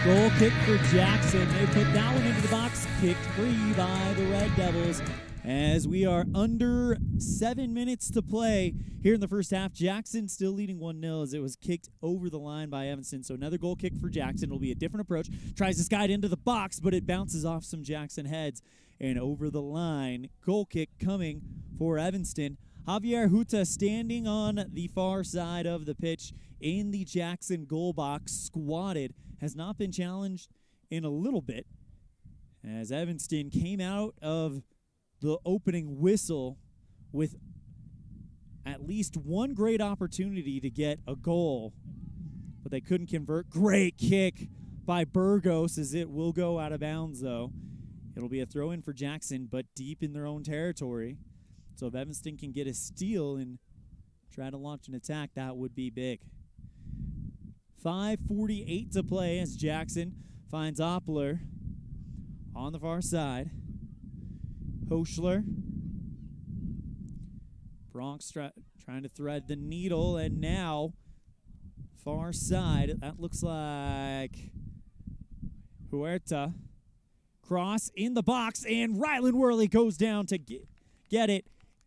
Goal kick for Jackson. They put that one into the box, kicked free by the Red Devils. As we are under 7 minutes to play here in the first half, Jackson still leading 1-0 as it was kicked over the line by Evanston. So another goal kick for Jackson. It'll be a different approach. Tries to skate into the box, but it bounces off some Jackson heads and over the line. Goal kick coming for Evanston. Javier Huta standing on the far side of the pitch in the Jackson goal box, squatted, has not been challenged in a little bit as Evanston came out of the opening whistle with at least one great opportunity to get a goal, but they couldn't convert. Great kick by Burgos as it will go out of bounds, though. It'll be a throw-in for Jackson, but deep in their own territory. So if Evanston can get a steal and try to launch an attack, that would be big. 5:48 to play as Jackson finds Oppler on the far side. Hoschler. Bronx trying to thread the needle, and now far side. That looks like Huerta. Cross in the box, and Rylan Worley goes down to get it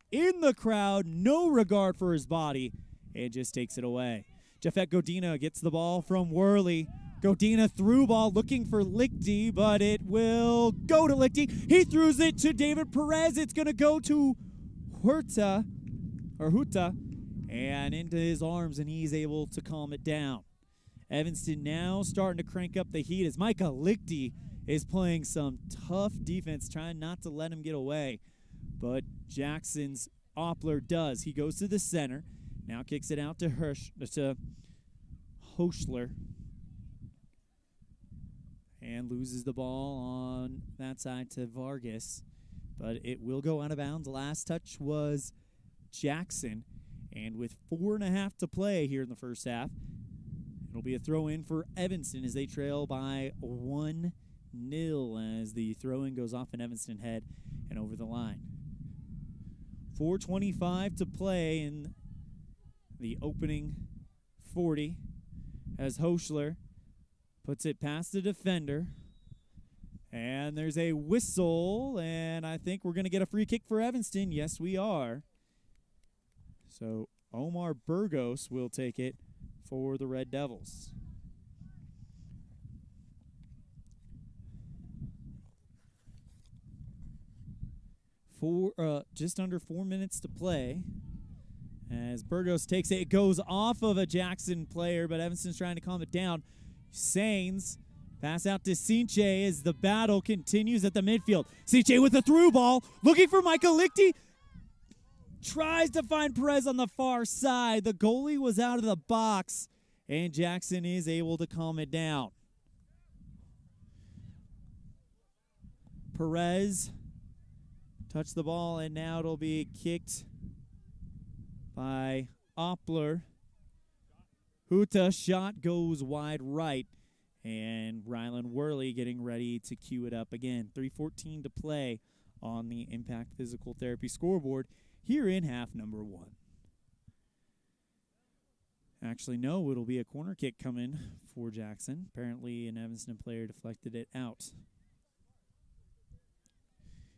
in the crowd. No regard for his body, and just takes it away. Jeffet Godina gets the ball from Worley. Godina through ball looking for Lichty, but it will go to Lichty. He throws it to David Perez. It's going to go to Huerta, and into his arms, and he's able to calm it down. Evanston now starting to crank up the heat as Micah Lichty is playing some tough defense, trying not to let him get away. But Jackson's Oppler does. He goes to the center. Now kicks it out to Hoschler. And loses the ball on that side to Vargas. But it will go out of bounds. The last touch was Jackson. And with 4.5 to play here in the first half, it'll be a throw-in for Evanston as they trail by 1-0 as the throw-in goes off an Evanston head and over the line. 4:25 to play in the opening 40 as Hoschler puts it past the defender. And there's a whistle, and I think we're going to get a free kick for Evanston. Yes, we are. So Omar Burgos will take it for the Red Devils. Just under 4 minutes to play. As Burgos takes it, it goes off of a Jackson player, but Evanston's trying to calm it down. Sainz pass out to Sinche as the battle continues at the midfield. Sinche with a through ball, looking for Michael Lichty. Tries to find Perez on the far side. The goalie was out of the box, and Jackson is able to calm it down. Perez touched the ball, and now it'll be kicked by Oppler. Huta shot goes wide right, and Rylan Worley getting ready to cue it up again. 3:14 to play on the Impact Physical Therapy scoreboard here in half number 1. Actually, no, it'll be a corner kick coming for Jackson. Apparently an Evanston player deflected it out.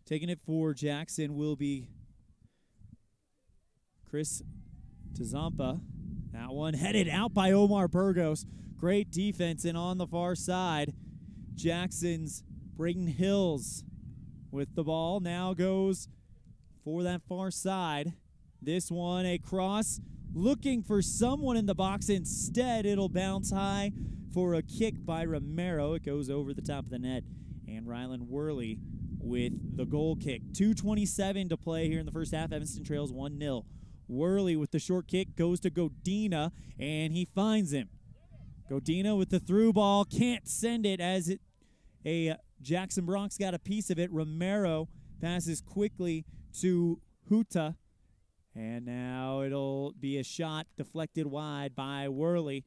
Taking it for Jackson will be Chris Tazampa. That one headed out by Omar Burgos. Great defense, and on the far side, Jackson's Braden Hills with the ball. Now goes for that far side. This one, a cross, looking for someone in the box. Instead, it'll bounce high for a kick by Romero. It goes over the top of the net, and Rylan Worley with the goal kick. 2:27 to play here in the first half. Evanston trails 1-0. Worley with the short kick goes to Godina, and he finds him. Godina with the through ball, can't send it as a Jackson Bronx got a piece of it. Romero passes quickly to Huta, and now it'll be a shot deflected wide by Worley.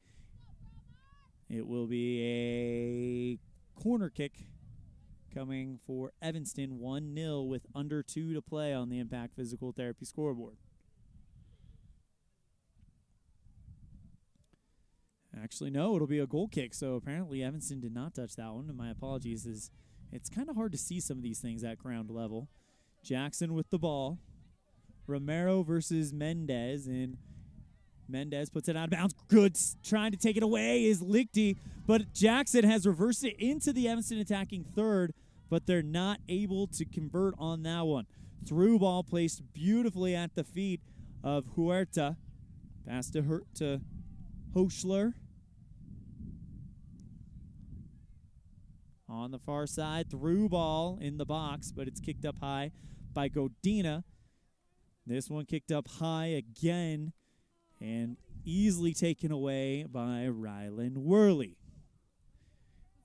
It will be a corner kick coming for Evanston, 1-0 with under 2 to play on the Impact Physical Therapy scoreboard. Actually, no, it'll be a goal kick, so apparently Evanston did not touch that one, and my apologies. It's kind of hard to see some of these things at ground level. Jackson with the ball. Romero versus Mendez, and Mendez puts it out of bounds. Good, trying to take it away is Lichty, but Jackson has reversed it into the Evanston attacking third, but they're not able to convert on that one. Through ball placed beautifully at the feet of Huerta. Pass to Hochler. On the far side, through ball in the box, but it's kicked up high by Godina. This one kicked up high again and easily taken away by Rylan Worley.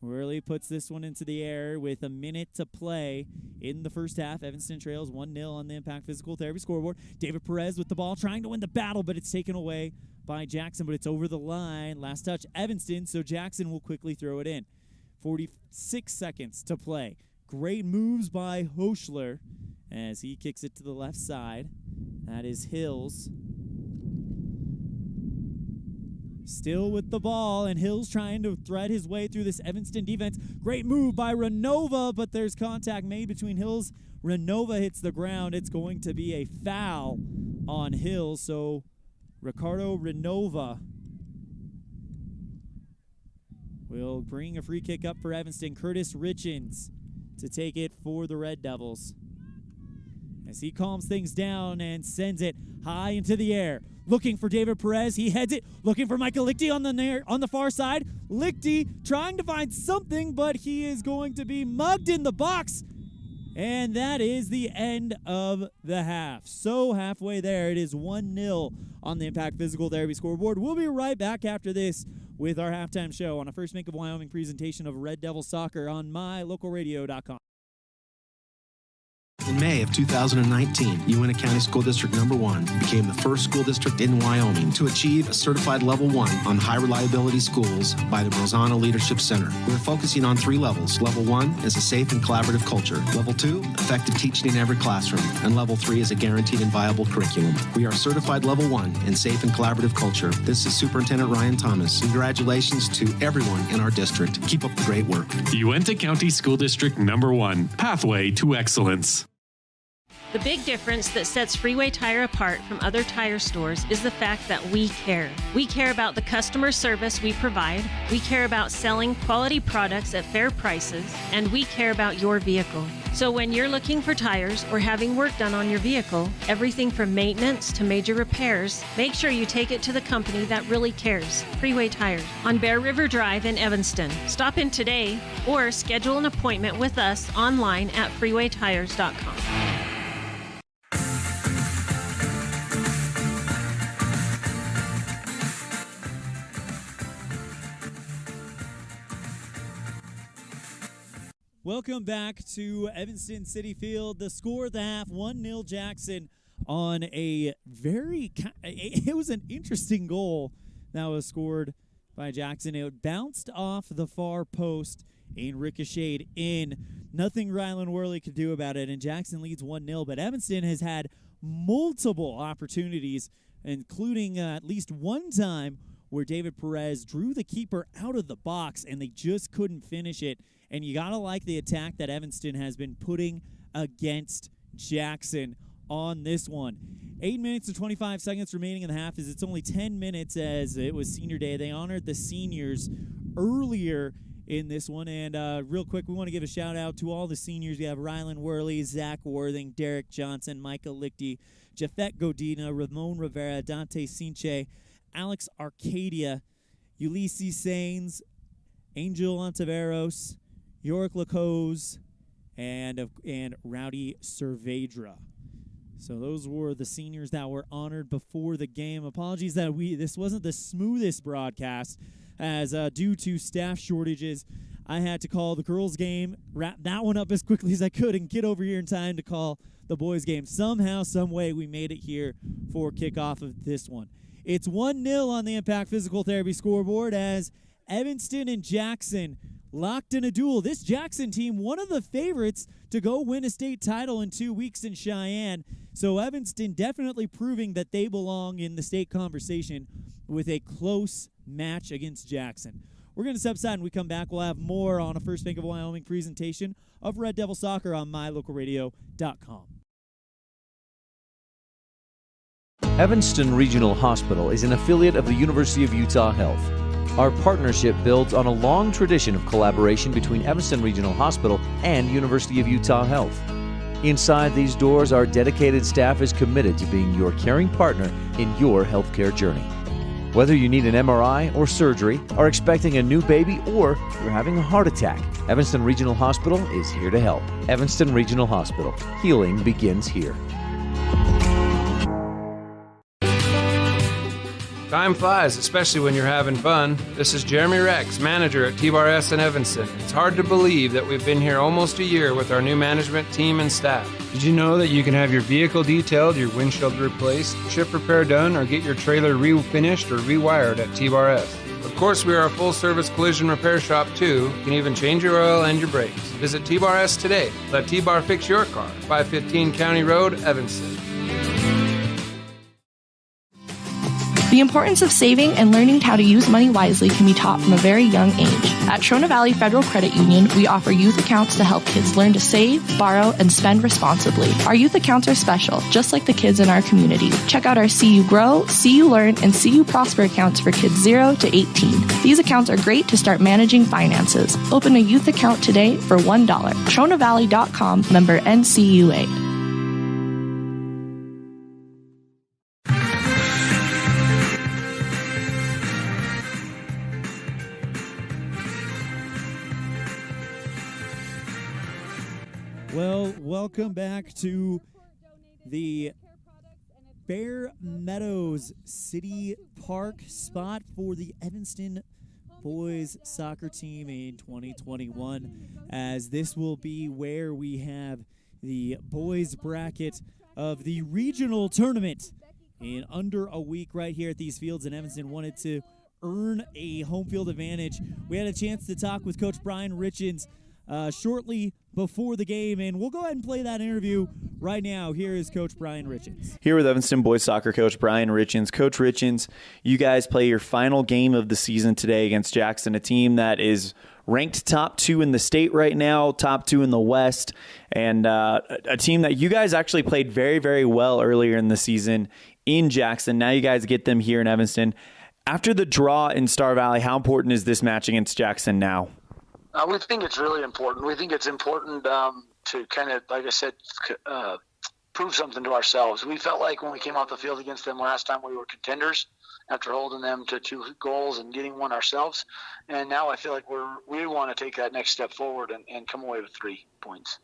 Worley puts this one into the air with a minute to play in the first half. Evanston trails 1-0 on the Impact Physical Therapy scoreboard. David Perez with the ball, trying to win the battle, but it's taken away by Jackson, but it's over the line. Last touch, Evanston, so Jackson will quickly throw it in. 46 seconds to play. Great moves by Hochler as he kicks it to the left side. That is Hills. Still with the ball, and Hills trying to thread his way through this Evanston defense. Great move by Renova, but there's contact made between Hills. Renova hits the ground. It's going to be a foul on Hills, so Ricardo Renova will bring a free kick up for Evanston. Curtis Richens to take it for the Red Devils as he calms things down and sends it high into the air. Looking for David Perez. He heads it. Looking for Michael Lichty on the far side. Lichty trying to find something, but he is going to be mugged in the box. And that is the end of the half. So halfway there, it is 1-0 on the Impact Physical Therapy scoreboard. We'll be right back after this with our halftime show on a First Bank of Wyoming presentation of Red Devil Soccer on mylocalradio.com. In May of 2019, Uintah County School District Number 1 became the first school district in Wyoming to achieve a certified Level 1 on high reliability schools by the Rosana Leadership Center. We're focusing on 3 levels. Level 1 is a safe and collaborative culture. Level 2, effective teaching in every classroom. And Level 3 is a guaranteed and viable curriculum. We are certified Level 1 in safe and collaborative culture. This is Superintendent Ryan Thomas. Congratulations to everyone in our district. Keep up the great work. Uintah County School District Number 1, Pathway to Excellence. The big difference that sets Freeway Tire apart from other tire stores is the fact that we care. We care about the customer service we provide, we care about selling quality products at fair prices, and we care about your vehicle. So when you're looking for tires or having work done on your vehicle, everything from maintenance to major repairs, make sure you take it to the company that really cares, Freeway Tires, on Bear River Drive in Evanston. Stop in today or schedule an appointment with us online at freewaytires.com. Welcome back to Evanston City Field. The score of the half, 1-0 Jackson on it was an interesting goal that was scored by Jackson. It bounced off the far post and ricocheted in. Nothing Rylan Worley could do about it, and Jackson leads 1-0. But Evanston has had multiple opportunities, including at least one time where David Perez drew the keeper out of the box, and they just couldn't finish it. And you got to like the attack that Evanston has been putting against Jackson on this one. 8 minutes and 25 seconds remaining in the half, as it's only 10 minutes as it was senior day. They honored the seniors earlier in this one. And real quick, we want to give a shout-out to all the seniors. We have Rylan Worley, Zach Worthing, Derek Johnson, Micah Lichty, Jafet Godina, Ramon Rivera, Dante Sinche, Alex Arcadia, Ulysses Sains, Angel Ontiveros, Yorick Lacose, and Rowdy Cervedra. So those were the seniors that were honored before the game. Apologies that this wasn't the smoothest broadcast, as due to staff shortages, I had to call the girls' game, wrap that one up as quickly as I could, and get over here in time to call the boys' game. Somehow, some way, we made it here for kickoff of this one. It's 1-0 on the Impact Physical Therapy scoreboard as Evanston and Jackson locked in a duel. This Jackson team, one of the favorites to go win a state title in 2 weeks in Cheyenne. So Evanston definitely proving that they belong in the state conversation with a close match against Jackson. We're going to step aside, and we come back. We'll have more on a First Bank of Wyoming presentation of Red Devil Soccer on mylocalradio.com. Evanston Regional Hospital is an affiliate of the University of Utah Health. Our partnership builds on a long tradition of collaboration between Evanston Regional Hospital and University of Utah Health. Inside these doors, our dedicated staff is committed to being your caring partner in your healthcare journey. Whether you need an MRI or surgery, are expecting a new baby, or you're having a heart attack, Evanston Regional Hospital is here to help. Evanston Regional Hospital. Healing begins here. Time flies, especially when you're having fun. This is Jeremy Rex, manager at T-Bar-S in Evanston. It's hard to believe that we've been here almost a year with our new management team and staff. Did you know that you can have your vehicle detailed, your windshield replaced, chip repair done, or get your trailer refinished or rewired at T-Bar-S? Of course, we are a full-service collision repair shop, too. You can even change your oil and your brakes. Visit T-Bar-S today. Let T-Bar fix your car. 515 County Road, Evanston. The importance of saving and learning how to use money wisely can be taught from a very young age. At Trona Valley Federal Credit Union, we offer youth accounts to help kids learn to save, borrow, and spend responsibly. Our youth accounts are special, just like the kids in our community. Check out our See You Grow, See You Learn, and See You Prosper accounts for kids 0 to 18. These accounts are great to start managing finances. Open a youth account today for $1. TronaValley.com, member NCUA. Well, welcome back to the Bear Meadows City Park spot for the Evanston boys soccer team in 2021, as this will be where we have the boys bracket of the regional tournament in under a week right here at these fields, and Evanston wanted to earn a home field advantage. We had a chance to talk with Coach Brian Richens shortly before the game, and we'll go ahead and play that interview right now. Here is Coach Brian Richens. Here with Evanston boys soccer coach Brian Richens. Coach Richens, you guys play your final game of the season today against Jackson, a team that is ranked top 2 in the state right now, top 2 in the West, and a team that you guys actually played very, very well earlier in the season in Jackson. Now you guys get them here in Evanston. After the draw in Star Valley, how important is this match against Jackson now? We think it's really important. We think it's important to kind of, like I said, prove something to ourselves. We felt like when we came off the field against them last time, we were contenders after holding them to 2 goals and getting one ourselves. And now I feel like we want to take that next step forward and come away with 3 points.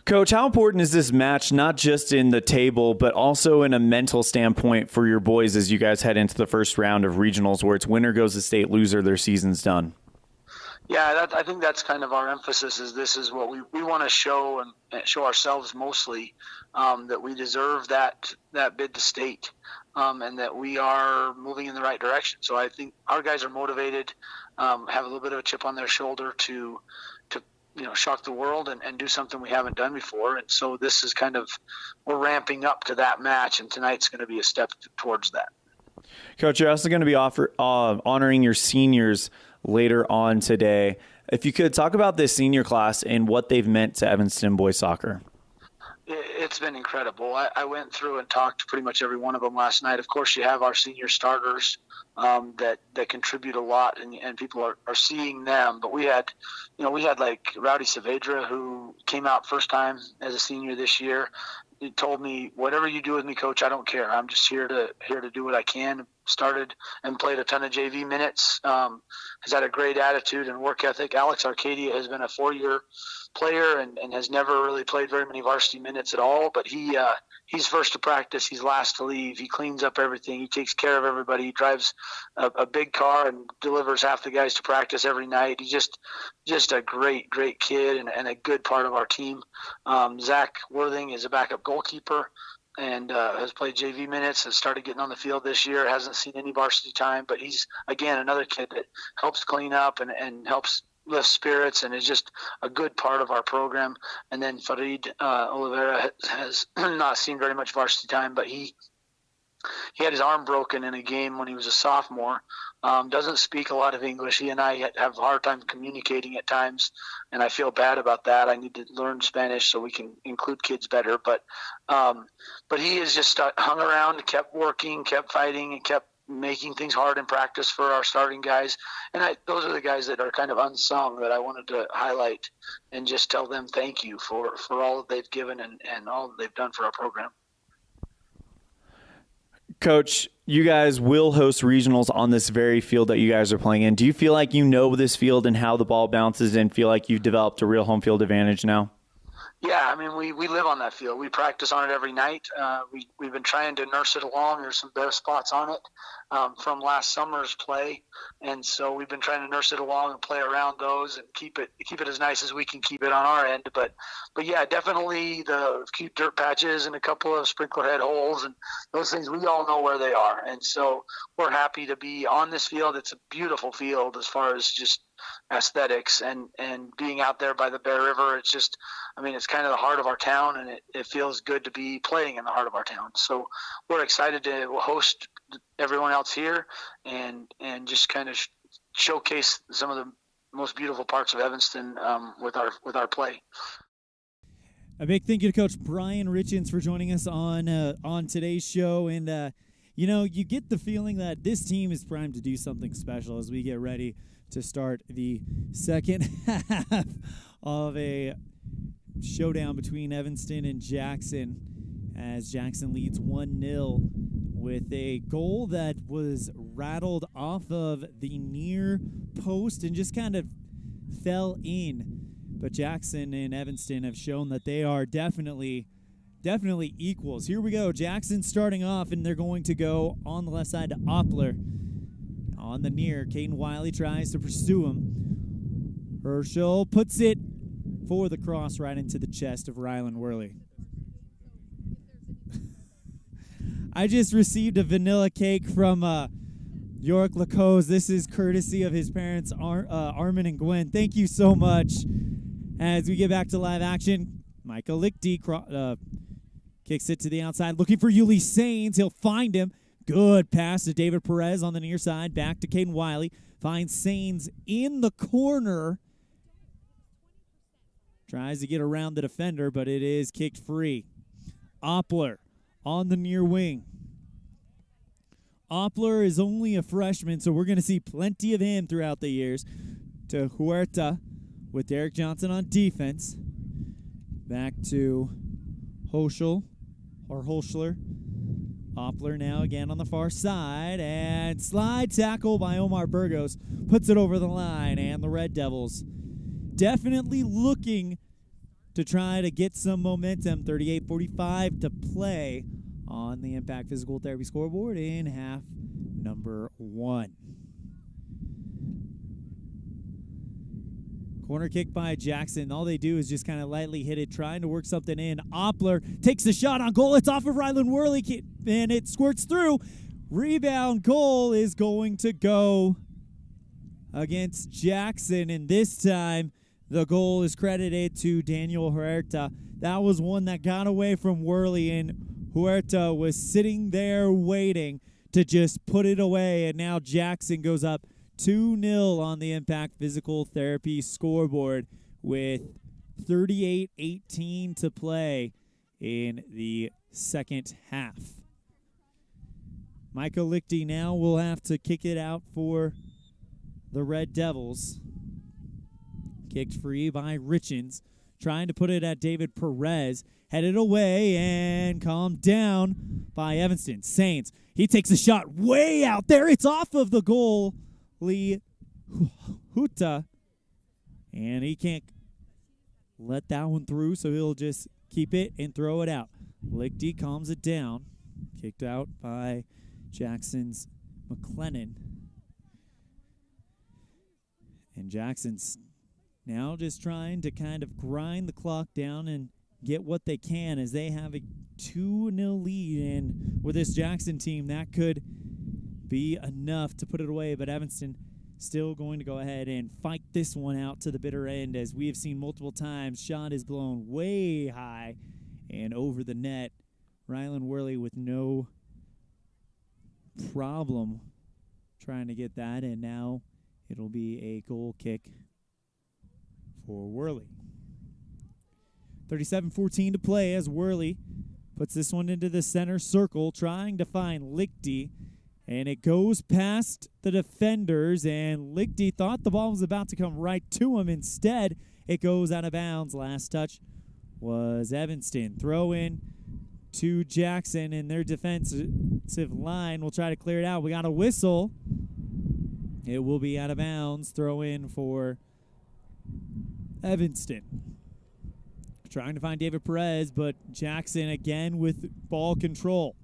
Coach, how important is this match, not just in the table, but also in a mental standpoint for your boys as you guys head into the first round of regionals, where it's winner goes to state, loser, their season's done? Yeah, I think that's kind of our emphasis. Is this is what we want to show and show ourselves mostly, that we deserve that bid to state, and that we are moving in the right direction. So I think our guys are motivated, have a little bit of a chip on their shoulder to shock the world and do something we haven't done before. And so this is kind of, we're ramping up to that match, and tonight's going to be a step towards that. Coach, you're also going to be honoring your seniors later on today. If you could talk about this senior class and what they've meant to Evanston boys soccer. It's been incredible. I went through and talked to pretty much every one of them last night. Of course, you have our senior starters that contribute a lot, and people are seeing them. But we had like Rowdy Saavedra, who came out first time as a senior this year. He told me, "Whatever you do with me, Coach, I don't care. I'm just here to do what I can." Started and played a ton of JV minutes. Has had a great attitude and work ethic. Alex Arcadia has been a 4-year player and has never really played very many varsity minutes at all. But he's first to practice. He's last to leave. He cleans up everything. He takes care of everybody. He drives a big car and delivers half the guys to practice every night. He's just a great kid and a good part of our team. Zach Worthing is a backup goalkeeper and has played JV minutes, has started getting on the field this year, hasn't seen any varsity time, but he's, again, another kid that helps clean up and helps lift spirits and is just a good part of our program. And then Farid Oliveira has not seen very much varsity time, but he had his arm broken in a game when he was a sophomore. Doesn't speak a lot of English. He and I have a hard time communicating at times, and I feel bad about that. I need to learn Spanish so we can include kids better. But he has just hung around, kept working, kept fighting, and kept making things hard in practice for our starting guys. And those are the guys that are kind of unsung that I wanted to highlight and just tell them thank you for all that they've given and all that they've done for our program. Coach, you guys will host regionals on this very field that you guys are playing in. Do you feel like you know this field and how the ball bounces and feel like you've developed a real home field advantage now? Yeah, I mean, we live on that field. We practice on it every night. We've been trying to nurse it along. There's some bare spots on it from last summer's play, and so we've been trying to nurse it along and play around those and keep it as nice as we can keep it on our end. But yeah, definitely the cute dirt patches and a couple of sprinkler head holes and those things, we all know where they are. And so we're happy to be on this field. It's a beautiful field as far as just aesthetics and being out there by the Bear River. It's just, I mean, it's kind of the heart of our town, and it feels good to be playing in the heart of our town. So we're excited to host everyone else here and just kind of showcase some of the most beautiful parts of Evanston with our play. A big thank you to Coach Brian Richens for joining us on today's show. And, you get the feeling that this team is primed to do something special as we get ready to start the second half of a showdown between Evanston and Jackson, as Jackson leads 1-0 with a goal that was rattled off of the near post and just kind of fell in. But Jackson and Evanston have shown that they are definitely equals. Here we go. Jackson starting off, and they're going to go on the left side to Oppler. On the near, Caden Wiley tries to pursue him. Herschel puts it for the cross right into the chest of Rylan Worley. I just received a vanilla cake from York Lacose. This is courtesy of his parents, Armin and Gwen. Thank you so much. As we get back to live action, Michael Lichty kicks it to the outside, looking for Yuli Sains. He'll find him. Good pass to David Perez on the near side. Back to Caden Wiley. Finds Sains in the corner. Tries to get around the defender, but it is kicked free. Oppler on the near wing. Oppler is only a freshman, so we're going to see plenty of him throughout the years. To Huerta with Derek Johnson on defense. Back to Hoschler. Oppler now again on the far side, and slide tackle by Omar Burgos puts it over the line, and the Red Devils definitely looking to try to get some momentum. 38:45 to play on the Impact Physical Therapy scoreboard in half number 1. Corner kick by Jackson. All they do is just kind of lightly hit it, trying to work something in. Oppler takes the shot on goal. It's off of Rylan Worley, and it squirts through. Rebound goal is going to go against Jackson, and this time the goal is credited to Daniel Huerta. That was one that got away from Worley, and Huerta was sitting there waiting to just put it away, and now Jackson goes up 2-0 on the Impact Physical Therapy scoreboard with 38:18 to play in the second half. Micah Lichty now will have to kick it out for the Red Devils. Kicked free by Richens, trying to put it at David Perez. Headed away and calmed down by Evanston. Saints, he takes a shot way out there. It's off of the goalie, Huta. And he can't let that one through, so he'll just keep it and throw it out. Lichty calms it down. Kicked out by Jackson's McLennan. And Jackson's now just trying to kind of grind the clock down and get what they can as they have a 2-0 lead. And with this Jackson team, that could be enough to put it away. But Evanston still going to go ahead and fight this one out to the bitter end. As we have seen multiple times, shot is blown way high and over the net. Rylan Worley with no problem trying to get that, and now it'll be a goal kick for Worley. 37-14 to play as Worley puts this one into the center circle, trying to find Lichty, and it goes past the defenders, and Lichty thought the ball was about to come right to him. Instead, it goes out of bounds. Last touch was Evanston. Throw in to Jackson, and their defensive line will try to clear it out. We got a whistle. It will be out of bounds. Throw in for Evanston. Trying to find David Perez, but Jackson again with ball control.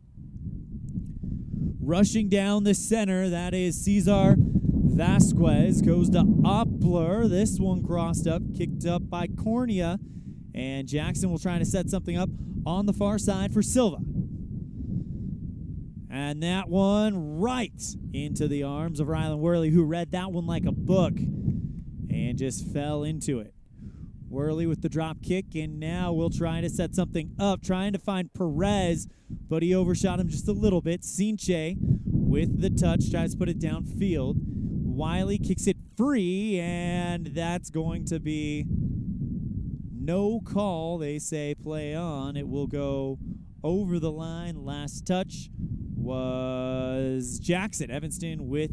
Rushing down the center, that is Cesar Vasquez. Goes to Oppler. This one crossed up, kicked up by Cornea. And Jackson will try to set something up on the far side for Silva. And that one right into the arms of Rylan Worley, who read that one like a book and just fell into it. Worley with the drop kick, and now we'll try to set something up, trying to find Perez, but he overshot him just a little bit. Sinche with the touch, tries to put it downfield. Wiley kicks it free, and that's going to be no call. They say play on. It will go over the line. Last touch was Jackson. Evanston with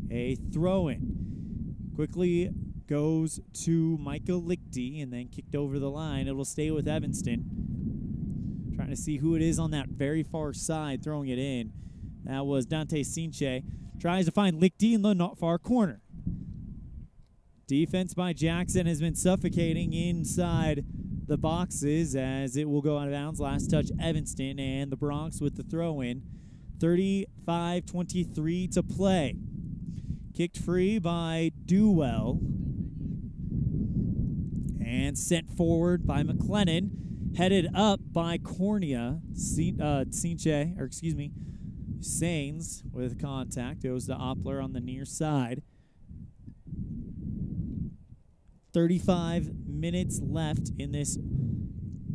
a throw-in. Quickly goes to Micah Lichty and then kicked over the line. It'll stay with Evanston. Trying to see who it is on that very far side throwing it in. That was Dante Sinche. Tries to find Lichty in the not far corner. Defense by Jackson has been suffocating inside the boxes as it will go out of bounds. Last touch, Evanston, and the Bronx with the throw-in. 35-23 to play. Kicked free by Duell. And sent forward by McLennan. Headed up by Cornea. Sains with contact. Goes to Oppler on the near side. 35 minutes left in this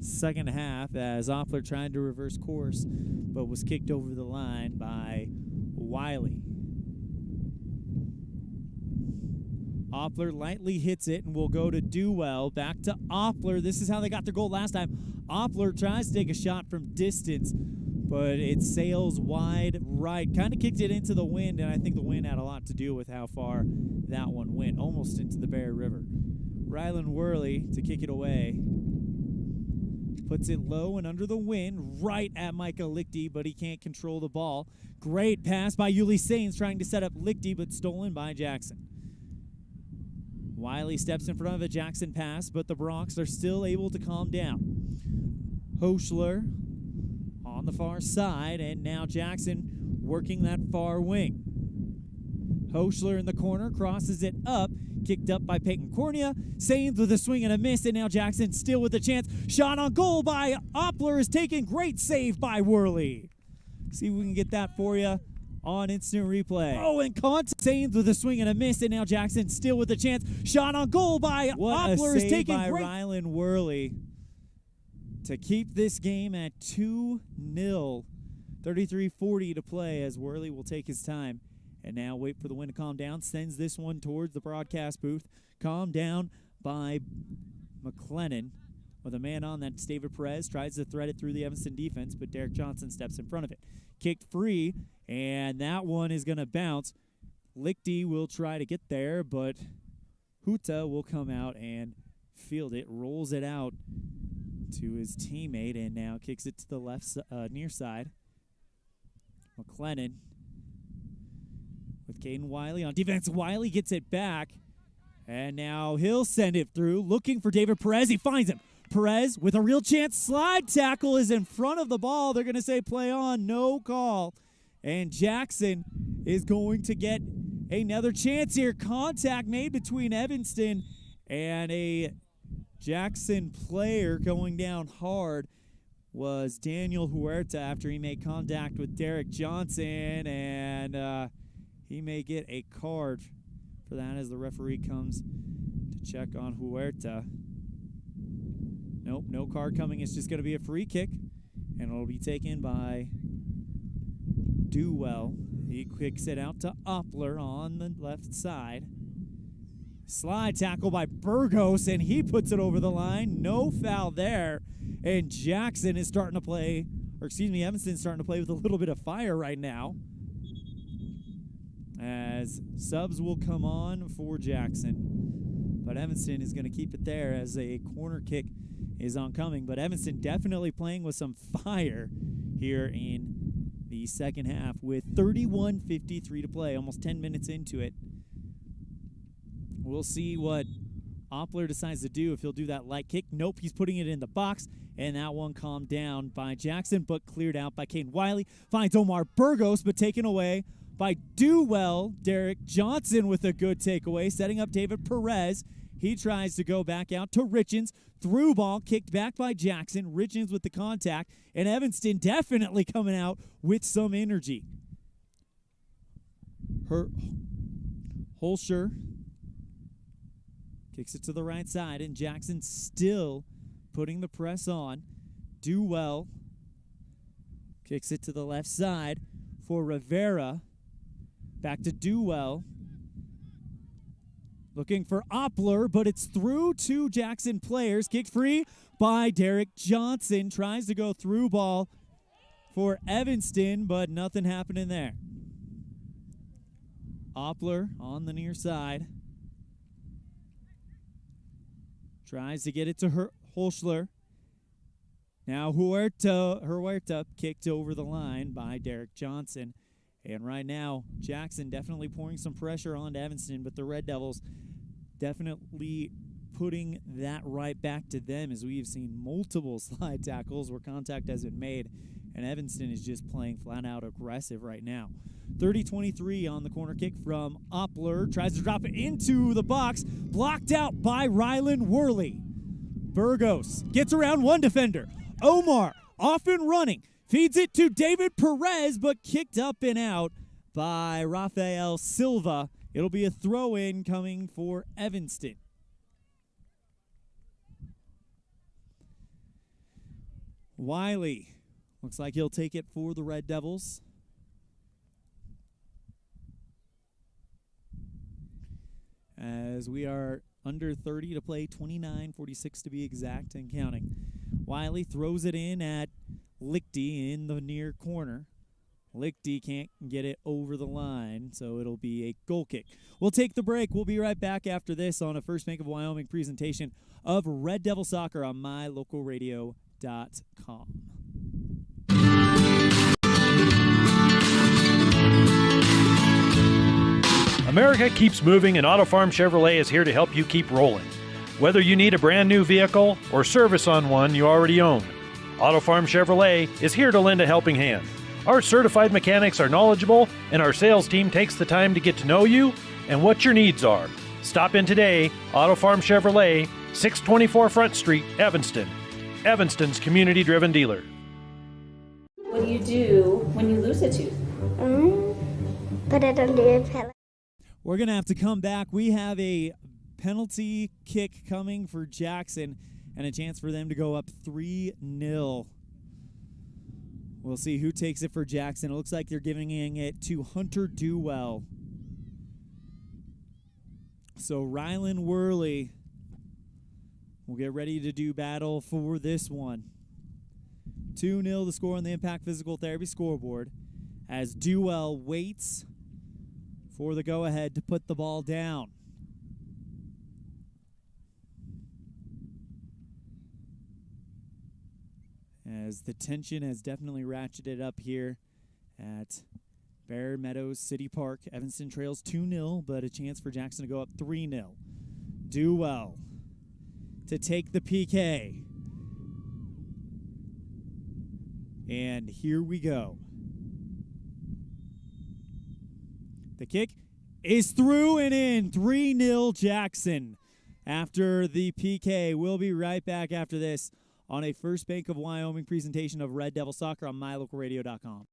second half as Oppler tried to reverse course but was kicked over the line by Wiley. Oppler lightly hits it and will go to Duell. Back to Oppler. This is how they got their goal last time. Oppler tries to take a shot from distance, but it sails wide right. Kind of kicked it into the wind, and I think the wind had a lot to do with how far that one went, almost into the Bear River. Rylan Worley to kick it away. Puts it low and under the wind, right at Micah Lichty, but he can't control the ball. Great pass by Yuli Sains trying to set up Lichty, but stolen by Jackson. Wiley steps in front of a Jackson pass, but the Bronx are still able to calm down. Hochler on the far side, and now Jackson working that far wing. Hochler in the corner, crosses it up, kicked up by Peyton Cornea. Sains with a swing and a miss, and now Jackson still with a chance. Shot on goal by Oppler is taken. Great save by Worley. See if we can get that for you on instant replay. Oh, and Sains with a swing and a miss, and now Jackson still with a chance. Shot on goal by Oppler is taken. By Rylan Worley to keep this game at 2-0. 33-40 to play as Worley will take his time And now wait for the wind to calm down. Sends this one towards the broadcast booth. Calmed down by McLennan. With a man on, that's David Perez. Tries to thread it through the Evanston defense, but Derek Johnson steps in front of it. Kicked free, and that one is going to bounce. Lichty will try to get there, but Huta will come out and field it. Rolls it out to his teammate, and now kicks it to the left near side. McLennan with Caden Wiley on defense. Wiley gets it back, and now he'll send it through, looking for David Perez. He finds him. Perez with a real chance. Slide tackle is in front of the ball. They're going to say play on, no call. And Jackson is going to get another chance here. Contact made between Evanston and a Jackson player. Going down hard was Daniel Huerta after he made contact with Derek Johnson, and he may get a card for that as the referee comes to check on Huerta. Nope, no card coming. It's just going to be a free kick, and it'll be taken by Dewell. He kicks it out to Oppler on the left side. Slide tackle by Burgos, and he puts it over the line. No foul there. And Jackson is starting to play, or excuse me, Evanston's starting to play with a little bit of fire right now, as subs will come on for Jackson. But Evanston is going to keep it there as a corner kick is oncoming. But Evanston definitely playing with some fire here in the second half with 31:53 to play, almost 10 minutes into it. We'll see what Oppler decides to do, if he'll do that light kick. Nope, he's putting it in the box, and that one calmed down by Jackson, but cleared out by Caden Wiley. Finds Omar Burgos, but taken away by Dewell. Derek Johnson with a good takeaway, setting up David Perez. He tries to go back out to Richens. Through ball, kicked back by Jackson. Richens with the contact, and Evanston definitely coming out with some energy. Holscher kicks it to the right side, and Jackson still putting the press on. Dewell kicks it to the left side for Rivera. Back to Dewell. Looking for Oppler, but it's through two Jackson players. Kicked free by Derek Johnson. Tries to go through ball for Evanston, but nothing happening there. Oppler on the near side. Tries to get it to Holschler. Now Huerta kicked over the line by Derek Johnson. And right now, Jackson definitely pouring some pressure on Evanston, but the Red Devils definitely putting that right back to them, as we've seen multiple slide tackles where contact has been made, and Evanston is just playing flat-out aggressive right now. 30-23 on the corner kick from Oppler. Tries to drop it into the box. Blocked out by Rylan Worley. Burgos gets around one defender. Omar off and running. Feeds it to David Perez, but kicked up and out by Rafael Silva. It'll be a throw-in coming for Evanston. Wiley looks like he'll take it for the Red Devils. As we are under 30 to play, 29:46 to be exact and counting. Wiley throws it in at Lichty in the near corner. Lichty can't get it over the line, so it'll be a goal kick. We'll take the break. We'll be right back after this on a First Bank of Wyoming presentation of Red Devil Soccer on mylocalradio.com. America keeps moving, and Auto Farm Chevrolet is here to help you keep rolling. Whether you need a brand new vehicle or service on one you already own, Auto Farm Chevrolet is here to lend a helping hand. Our certified mechanics are knowledgeable, and our sales team takes the time to get to know you and what your needs are. Stop in today. Auto Farm Chevrolet, 624 Front Street, Evanston. Evanston's community-driven dealer. What do you do when you lose a tooth? Put it under your pillow. We're going to have to come back. We have a penalty kick coming for Jackson and a chance for them to go up 3-0. We'll see who takes it for Jackson. It looks like they're giving it to Hunter Dewell. So Rylan Worley will get ready to do battle for this one. 2-0 the score on the Impact Physical Therapy scoreboard as Duell waits for the go-ahead to put the ball down. As the tension has definitely ratcheted up here at Bear Meadows City Park. Evanston trails 2-0, but a chance for Jackson to go up 3-0. Duell to take the PK. And here we go. The kick is through and in. 3-0 Jackson after the PK. We'll be right back after this on a First Bank of Wyoming presentation of Red Devil Soccer on mylocalradio.com.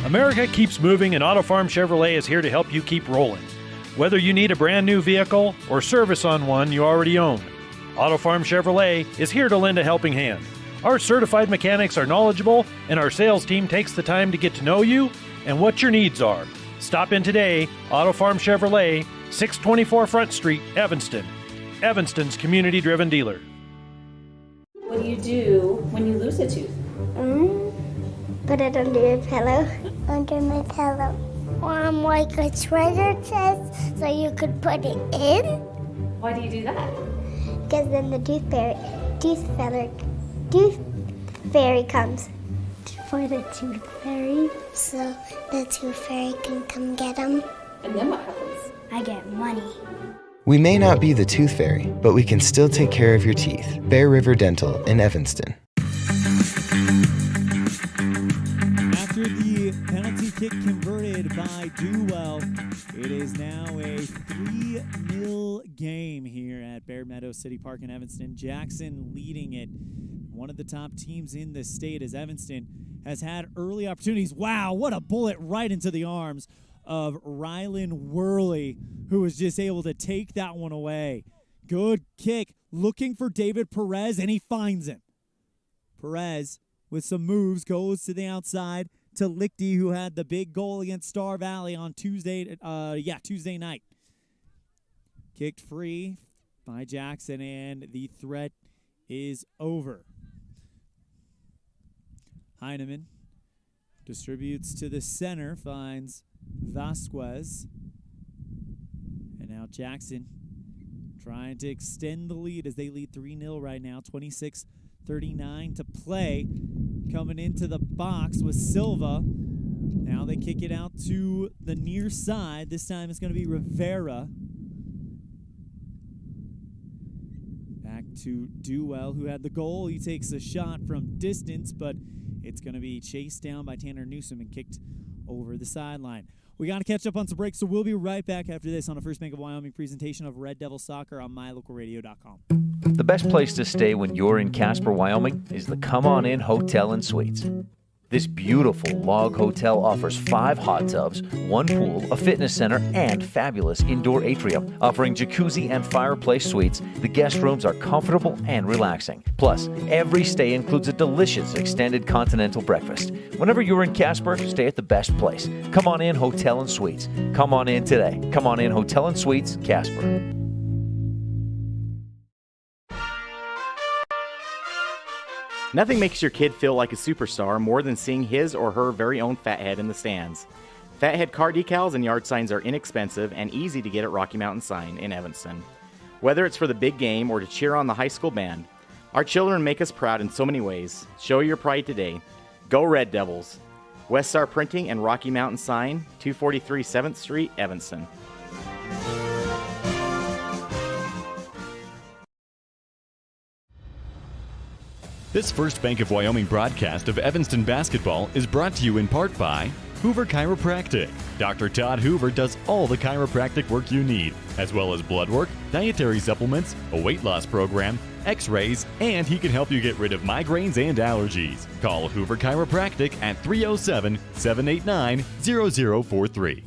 America keeps moving, and Auto Farm Chevrolet is here to help you keep rolling. Whether you need a brand new vehicle or service on one you already own, Auto Farm Chevrolet is here to lend a helping hand. Our certified mechanics are knowledgeable, and our sales team takes the time to get to know you and what your needs are. Stop in today, Auto Farm Chevrolet, 624 Front Street, Evanston. Evanston's community-driven dealer. What do you do when you lose a tooth? Put it under your pillow. Under my pillow. Like a treasure chest so you could put it in. Why do you do that? Because then the tooth fairy comes. For the tooth fairy. So the tooth fairy can come get them. And then what happens? I get money. We may not be the tooth fairy, but we can still take care of your teeth. Bear River Dental in Evanston. After the penalty kick converted by Duell, it is now a 3-0 game here at Bear Meadows City Park in Evanston. Jackson leading it. One of the top teams in the state as Evanston has had early opportunities. Wow, what a bullet right into the arms of Rylan Worley, who was just able to take that one away. Good kick, looking for David Perez, and he finds him. Perez, with some moves, goes to the outside to Lichty, who had the big goal against Star Valley on Tuesday night. Kicked free by Jackson, and the threat is over. Heineman distributes to the center, finds Vasquez. And now Jackson trying to extend the lead as they lead 3-0 right now. 26-39 to play. Coming into the box with Silva. Now they kick it out to the near side. This time it's going to be Rivera. Back to Duell, who had the goal. He takes a shot from distance, but it's going to be chased down by Tanner Newsom and kicked over the sideline. We got to catch up on some breaks, so we'll be right back after this on a First Bank of Wyoming presentation of Red Devil Soccer on mylocalradio.com. The best place to stay when you're in Casper, Wyoming is the Come On In Hotel and Suites. This beautiful log hotel offers 5 hot tubs, 1 pool, a fitness center, and fabulous indoor atrium. Offering jacuzzi and fireplace suites, the guest rooms are comfortable and relaxing. Plus, every stay includes a delicious extended continental breakfast. Whenever you're in Casper, stay at the best place. Come On In Hotel and Suites. Come on in today. Come On In Hotel and Suites, Casper. Nothing makes your kid feel like a superstar more than seeing his or her very own Fathead in the stands. Fathead car decals and yard signs are inexpensive and easy to get at Rocky Mountain Sign in Evanston. Whether it's for the big game or to cheer on the high school band, our children make us proud in so many ways. Show your pride today. Go Red Devils! West Star Printing and Rocky Mountain Sign, 243 7th Street, Evanston. This First Bank of Wyoming broadcast of Evanston basketball is brought to you in part by Hoover Chiropractic. Dr. Todd Hoover does all the chiropractic work you need, as well as blood work, dietary supplements, a weight loss program, x-rays, and he can help you get rid of migraines and allergies. Call Hoover Chiropractic at 307-789-0043.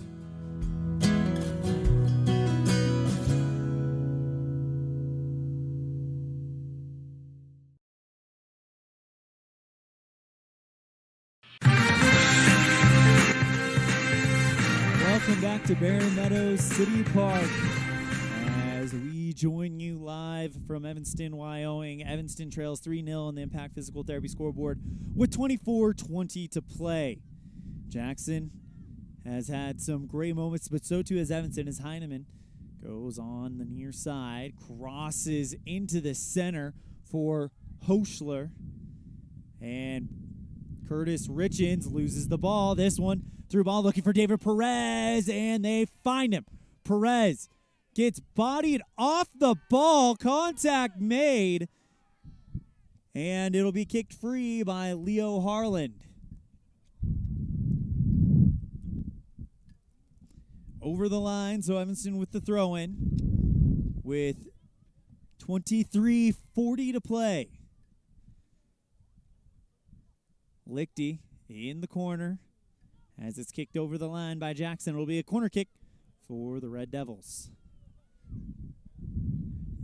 Welcome back to Bear Meadows City Park as we join you live from Evanston, Wyoming. Evanston trails 3-0 on the Impact Physical Therapy scoreboard with 24:20 to play. Jackson has had some great moments, but so too has Evanston as Heineman goes on the near side, crosses into the center for Hoschler, and Curtis Richens loses the ball. This one through ball looking for David Perez, and they find him. Perez gets bodied off the ball, contact made, and it'll be kicked free by Leo Harland. Over the line, so Evanston with the throw-in with 23:40 to play. Lichty in the corner as it's kicked over the line by Jackson. It'll be a corner kick for the Red Devils.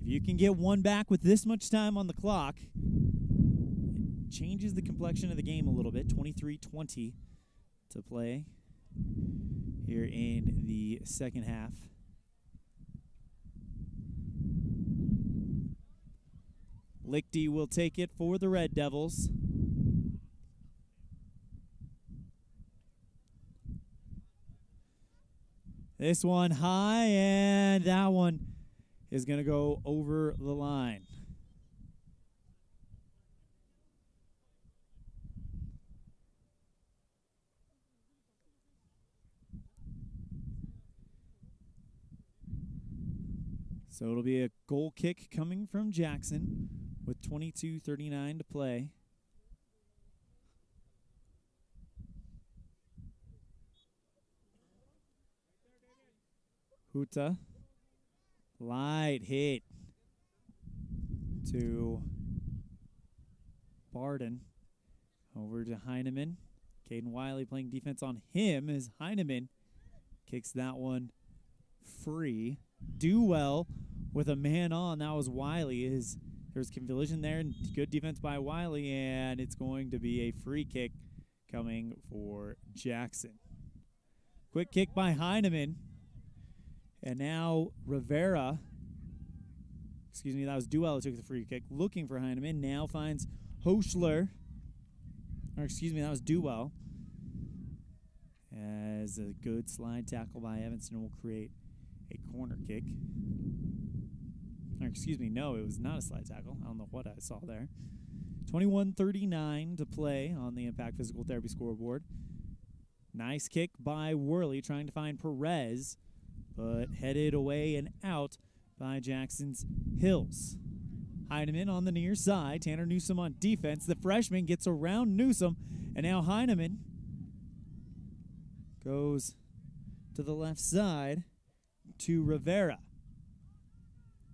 If you can get one back with this much time on the clock, it changes the complexion of the game a little bit. 23:20 to play here in the second half. Lichty will take it for the Red Devils. This one high, and that one is going to go over the line. So it'll be a goal kick coming from Jackson with 22:39 to play. Huta, light hit to Barden. Over to Heineman. Caden Wiley playing defense on him as Heineman kicks that one free. Duell with a man on. That was Wiley. There's collision there and good defense by Wiley, and it's going to be a free kick coming for Jackson. Quick kick by Heineman. And now Rivera, that was Duell who took the free kick, looking for Heineman, now finds Hoschler, that was Duell, as a good slide tackle by Evanston will create a corner kick. No, it was not a slide tackle. I don't know what I saw there. 21:39 to play on the Impact Physical Therapy scoreboard. Nice kick by Worley, trying to find Perez, but headed away and out by Jackson's Hills. Heineman on the near side. Tanner Newsom on defense. The freshman gets around Newsom, and now Heineman goes to the left side to Rivera.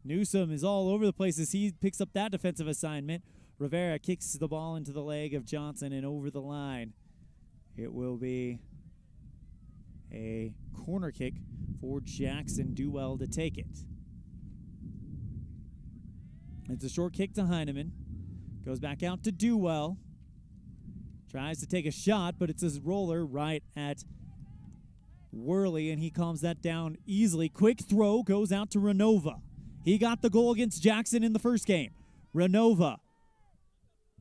Newsom is all over the place as he picks up that defensive assignment. Rivera kicks the ball into the leg of Johnson and over the line. It will be a corner kick for Jackson. Duell to take it. It's a short kick to Heineman. Goes back out to Duell. Tries to take a shot, but it's his roller right at Worley, and he calms that down easily. Quick throw goes out to Renova. He got the goal against Jackson in the first game. Renova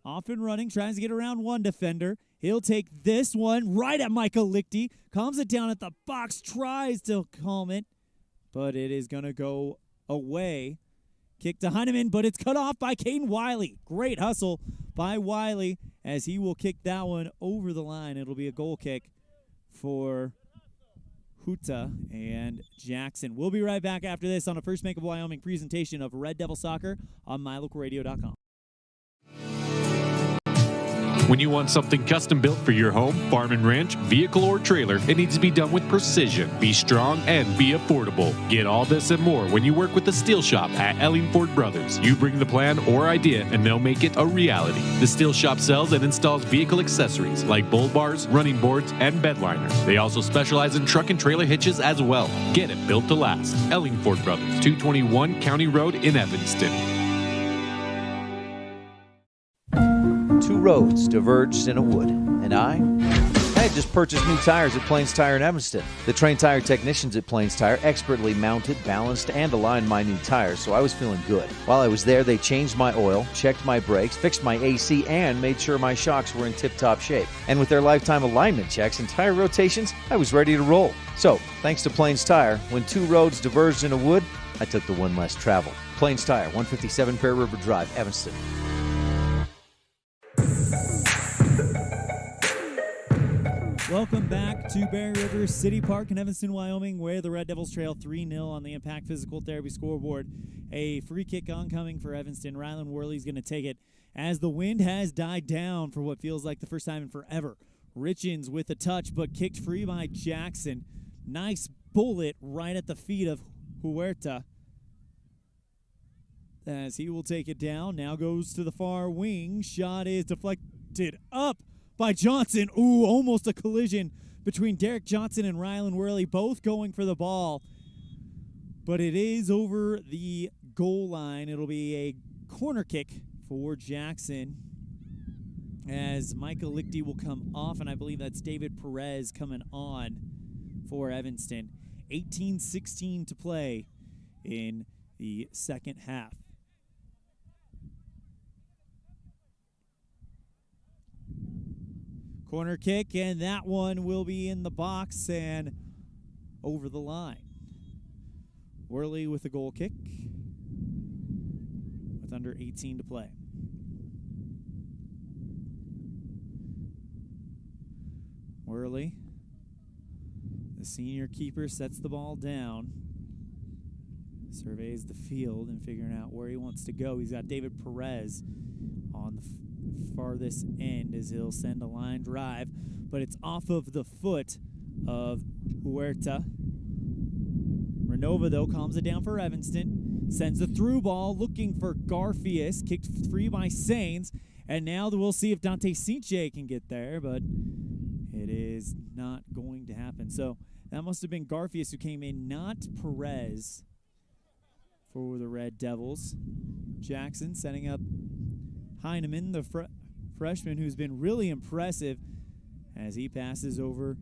off and running, tries to get around one defender. He'll take this one right at Michael Lichty. Calms it down at the box, tries to calm it, but it is going to go away. Kick to Heineman, but it's cut off by Caden Wiley. Great hustle by Wiley as he will kick that one over the line. It'll be a goal kick for Huta and Jackson. We'll be right back after this on a First Bank of Wyoming presentation of Red Devil Soccer on mylocalradio.com. When you want something custom built for your home, farm and ranch, vehicle, or trailer, it needs to be done with precision, be strong, and be affordable. Get all this and more when you work with the Steel Shop at ELAN Ford Brothers. You bring the plan or idea, and they'll make it a reality. The Steel Shop sells and installs vehicle accessories like bull bars, running boards, and bed liners. They also specialize in truck and trailer hitches as well. Get it built to last. ELAN Ford Brothers, 221 County Road in Evanston. Two roads diverged in a wood, and I had just purchased new tires at Plains Tire in Evanston. The trained tire technicians at Plains Tire expertly mounted, balanced, and aligned my new tires, so I was feeling good. While I was there, they changed my oil, checked my brakes, fixed my AC, and made sure my shocks were in tip-top shape. And with their lifetime alignment checks and tire rotations, I was ready to roll. So, thanks to Plains Tire, when 2 roads diverged in a wood, I took the one less travel. Plains Tire, 157 Bear River Drive, Evanston. Welcome back to Bear River City Park in Evanston, Wyoming, where the Red Devils trail 3-0 on the Impact Physical Therapy scoreboard. A free kick oncoming for Evanston. Rylan Worley's going to take it as the wind has died down for what feels like the first time in forever. Richens with a touch, but kicked free by Jackson. Nice bullet right at the feet of Huerta, as he will take it down. Now goes to the far wing. Shot is deflected up by Johnson. Ooh, almost a collision between Derek Johnson and Rylan Worley, both going for the ball. But it is over the goal line. It'll be a corner kick for Jackson, as Michael Lichty will come off, and I believe that's David Perez coming on for Evanston. 18-16 to play in the second half. Corner kick, and that one will be in the box and over the line. Worley with a goal kick with under 18 to play. Worley, the senior keeper, sets the ball down, surveys the field and figuring out where he wants to go. He's got David Perez on the farthest end as he'll send a line drive, but it's off of the foot of Huerta. Renova, though, calms it down for Evanston, sends a through ball looking for Garfias, kicked free by Sains, and now we'll see if Dante Sinche can get there, but it is not going to happen. So that must have been Garfias who came in, not Perez, for the Red Devils. Jackson setting up Heineman, the freshman, who's been really impressive, as he passes over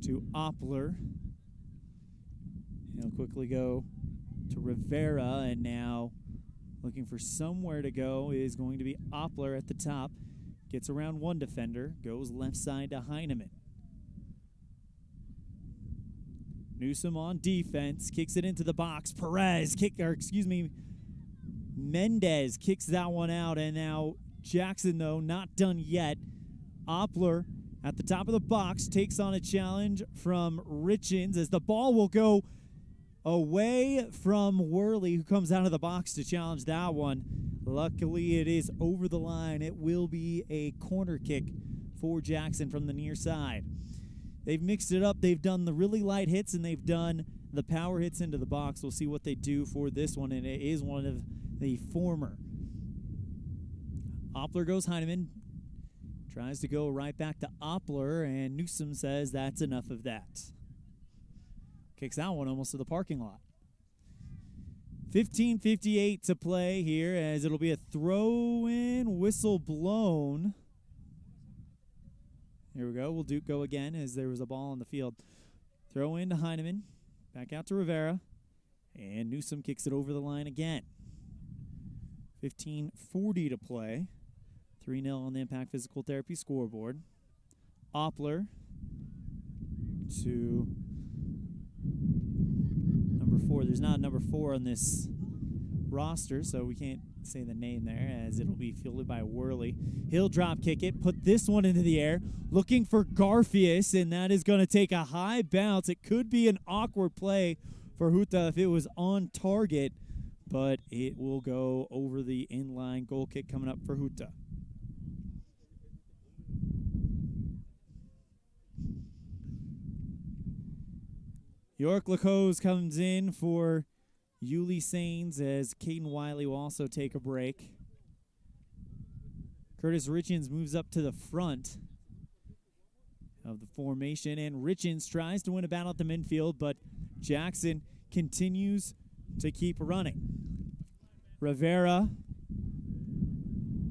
to Oppler. He'll quickly go to Rivera, and now looking for somewhere to go is going to be Oppler at the top. Gets around one defender, goes left side to Heineman. Newsom on defense, kicks it into the box. Mendez kicks that one out, and now Jackson, though, not done yet. Oppler at the top of the box takes on a challenge from Richens, as the ball will go away from Worley, who comes out of the box to challenge that one. Luckily, it is over the line. It will be a corner kick for Jackson from the near side. They've mixed it up. They've done the really light hits, and they've done the power hits into the box. We'll see what they do for this one, and it is one of the former. Oppler goes Heineman. Tries to go right back to Oppler, and Newsom says that's enough of that. Kicks that one almost to the parking lot. 15:58 to play here, as it'll be a throw-in, whistle blown. Here we go. We'll go again, as there was a ball on the field. Throw in to Heineman. Back out to Rivera. And Newsom kicks it over the line again. 15:40 to play. 3-0 on the Impact Physical Therapy scoreboard. Oppler to number 4. There's not a number 4 on this roster, so we can't say the name there, as it'll be fielded by Worley. He'll drop kick it, put this one into the air, looking for Garfias, and that is going to take a high bounce. It could be an awkward play for Huerta if it was on target, but it will go over the inline. Goal kick coming up for Huerta. York Lacose comes in for Yuli Sains, as Caden Wiley will also take a break. Curtis Richens moves up to the front of the formation, and Richens tries to win a battle at the midfield, but Jackson continues to keep running. Rivera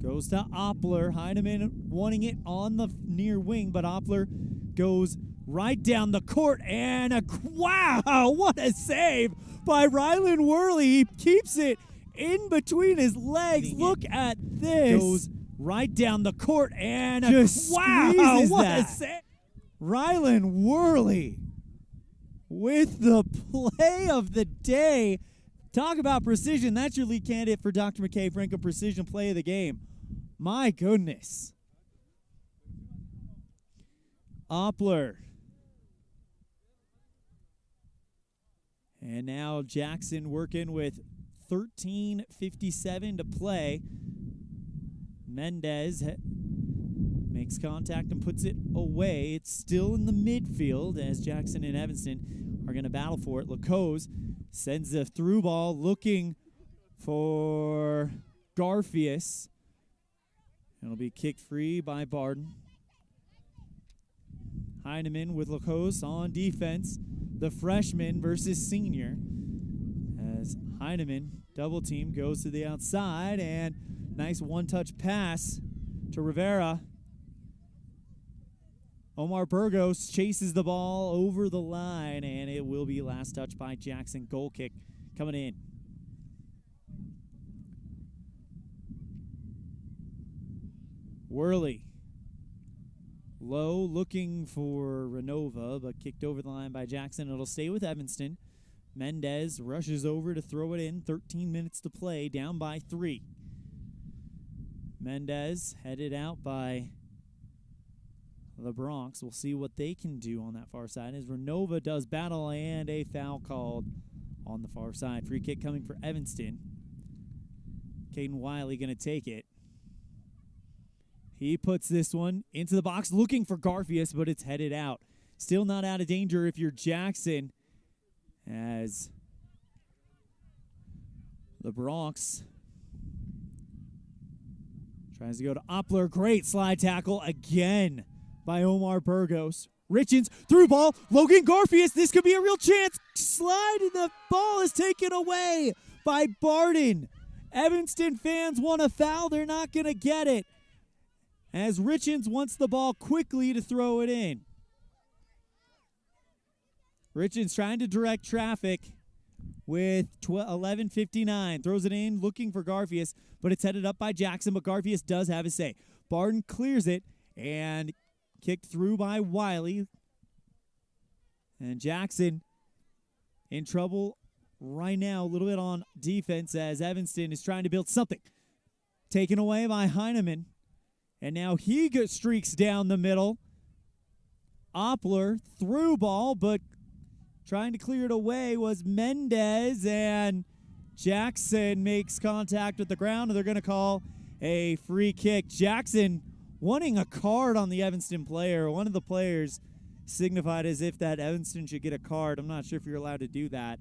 goes to Oppler. Heineman wanting it on the near wing, but Oppler goes right down the court, and wow, what a save by Rylan Worley. He keeps it in between his legs. Look at this. Goes right down the court, and wow, what a save. Rylan Worley with the play of the day. Talk about precision. That's your lead candidate for Dr. McKay Franco Precision Play of the Game. My goodness. Oppler. And now Jackson working with 13:57 to play. Mendez makes contact and puts it away. It's still in the midfield as Jackson and Evanston are going to battle for it. Lacose sends the through ball looking for Garfius. It'll be kicked free by Barden. Heineman with Lacose on defense. The freshman versus senior. As Heineman, double team, goes to the outside, and nice one-touch pass to Rivera. Omar Burgos chases the ball over the line, and it will be last touch by Jackson. Goal kick coming in. Worley. Low looking for Renova, but kicked over the line by Jackson. It'll stay with Evanston. Mendez rushes over to throw it in. 13 minutes to play, down by 3. Mendez headed out by the Bronx. We'll see what they can do on that far side as Renova does battle, and a foul called on the far side. Free kick coming for Evanston. Caden Wiley going to take it. He puts this one into the box looking for Garfius, but it's headed out. Still not out of danger if you're Jackson, as the Bronx tries to go to Oppler. Great slide tackle again by Omar Burgos. Richens, through ball, Logan Garfius. This could be a real chance. Slide, and the ball is taken away by Barden. Evanston fans want a foul. They're not going to get it, as Richens wants the ball quickly to throw it in. Richens trying to direct traffic with 11:59. Throws it in, looking for Garfius, but it's headed up by Jackson, but Garfius does have his say. Barden clears it, and kicked through by Wiley. And Jackson in trouble right now, a little bit on defense, as Evanston is trying to build something. Taken away by Heineman. And now he streaks down the middle. Oppler through ball, but trying to clear it away was Mendez, and Jackson makes contact with the ground, and they're going to call a free kick. Jackson wanting a card on the Evanston player. One of the players signified as if that Evanston should get a card. I'm not sure if you're allowed to do that,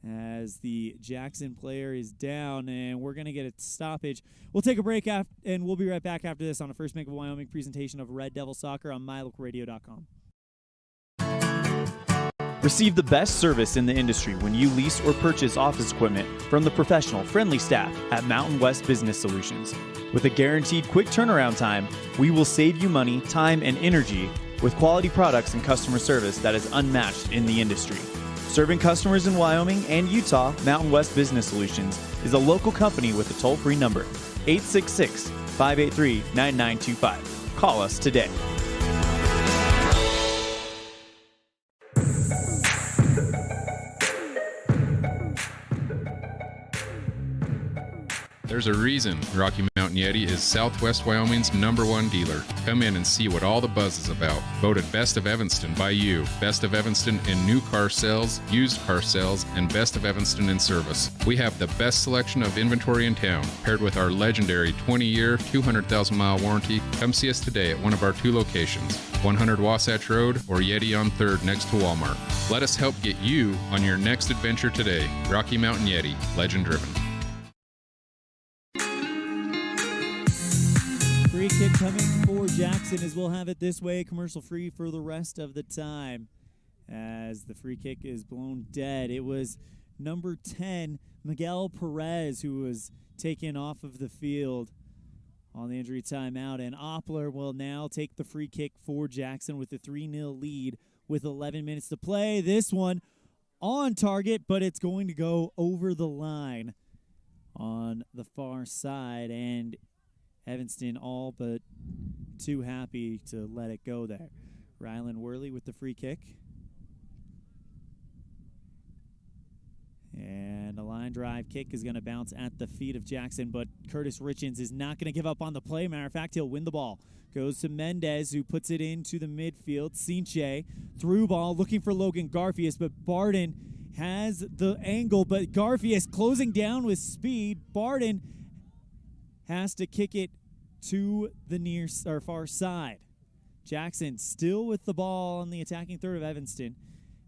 as the Jackson player is down, and we're going to get a stoppage. We'll take a break, and we'll be right back after this on a First Bank of Wyoming presentation of Red Devil Soccer on mylocalradio.com. Receive the best service in the industry when you lease or purchase office equipment from the professional, friendly staff at Mountain West Business Solutions. With a guaranteed quick turnaround time, we will save you money, time, and energy with quality products and customer service that is unmatched in the industry. Serving customers in Wyoming and Utah, Mountain West Business Solutions is a local company with a toll-free number, 866-583-9925. Call us today. There's a reason Rocky Mountain Yeti is Southwest Wyoming's #1 dealer. Come in and see what all the buzz is about. Voted Best of Evanston by you. Best of Evanston in new car sales, used car sales, and Best of Evanston in service. We have the best selection of inventory in town, paired with our legendary 20-year, 200,000-mile warranty. Come see us today at one of our 2 locations, 100 Wasatch Road or Yeti on 3rd next to Walmart. Let us help get you on your next adventure today. Rocky Mountain Yeti, legend driven. Free kick coming for Jackson, as we'll have it this way, commercial free for the rest of the time, as the free kick is blown dead. It was number 10, Miguel Perez, who was taken off of the field on the injury timeout, and Oppler will now take the free kick for Jackson with a 3-0 lead with 11 minutes to play. This one on target, but it's going to go over the line on the far side, and Evanston all but too happy to let it go there. Rylan Worley with the free kick. And a line drive kick is going to bounce at the feet of Jackson, but Curtis Richens is not going to give up on the play. Matter of fact, he'll win the ball. Goes to Mendez, who puts it into the midfield. Sinche, through ball, looking for Logan Garfias, but Barden has the angle, but Garfias closing down with speed. Barden has to kick it to the far side. Jackson still with the ball on the attacking third of Evanston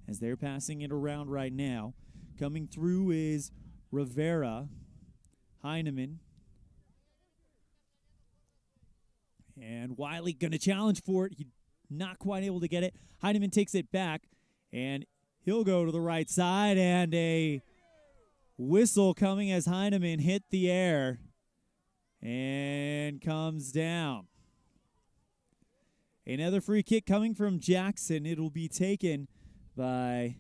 as they're passing it around right now. Coming through is Rivera, Heineman, and Wiley going to challenge for it. He not quite able to get it. Heineman takes it back, and he'll go to the right side, and a whistle coming as Heineman hit the air and comes down. Another free kick coming from Jackson. It'll be taken by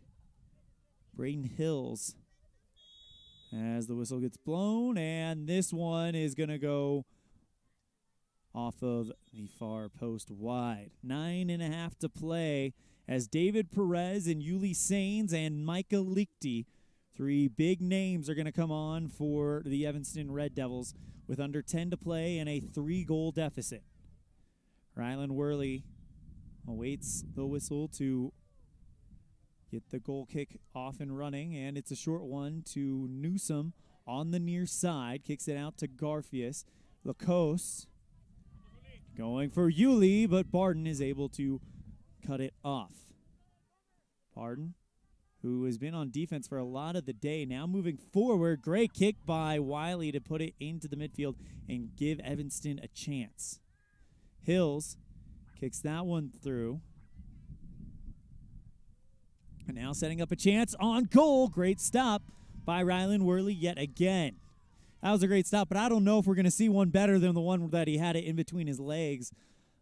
Braden Hills as the whistle gets blown, and this one is going to go off of the far post wide. 9.5 to play as David Perez and Yuli Sains and Micah Lichty, 3 big names, are going to come on for the Evanston Red Devils with under 10 to play and a 3-goal deficit. Rylan Worley awaits the whistle to get the goal kick off and running, and it's a short one to Newsom on the near side. Kicks it out to Garfias. Lacoste going for Yuli, but Barden is able to cut it off. Barden, who has been on defense for a lot of the day, now moving forward. Great kick by Wiley to put it into the midfield and give Evanston a chance. Hills kicks that one through. And now setting up a chance on goal. Great stop by Rylan Worley yet again. That was a great stop, but I don't know if we're going to see one better than the one that he had it in between his legs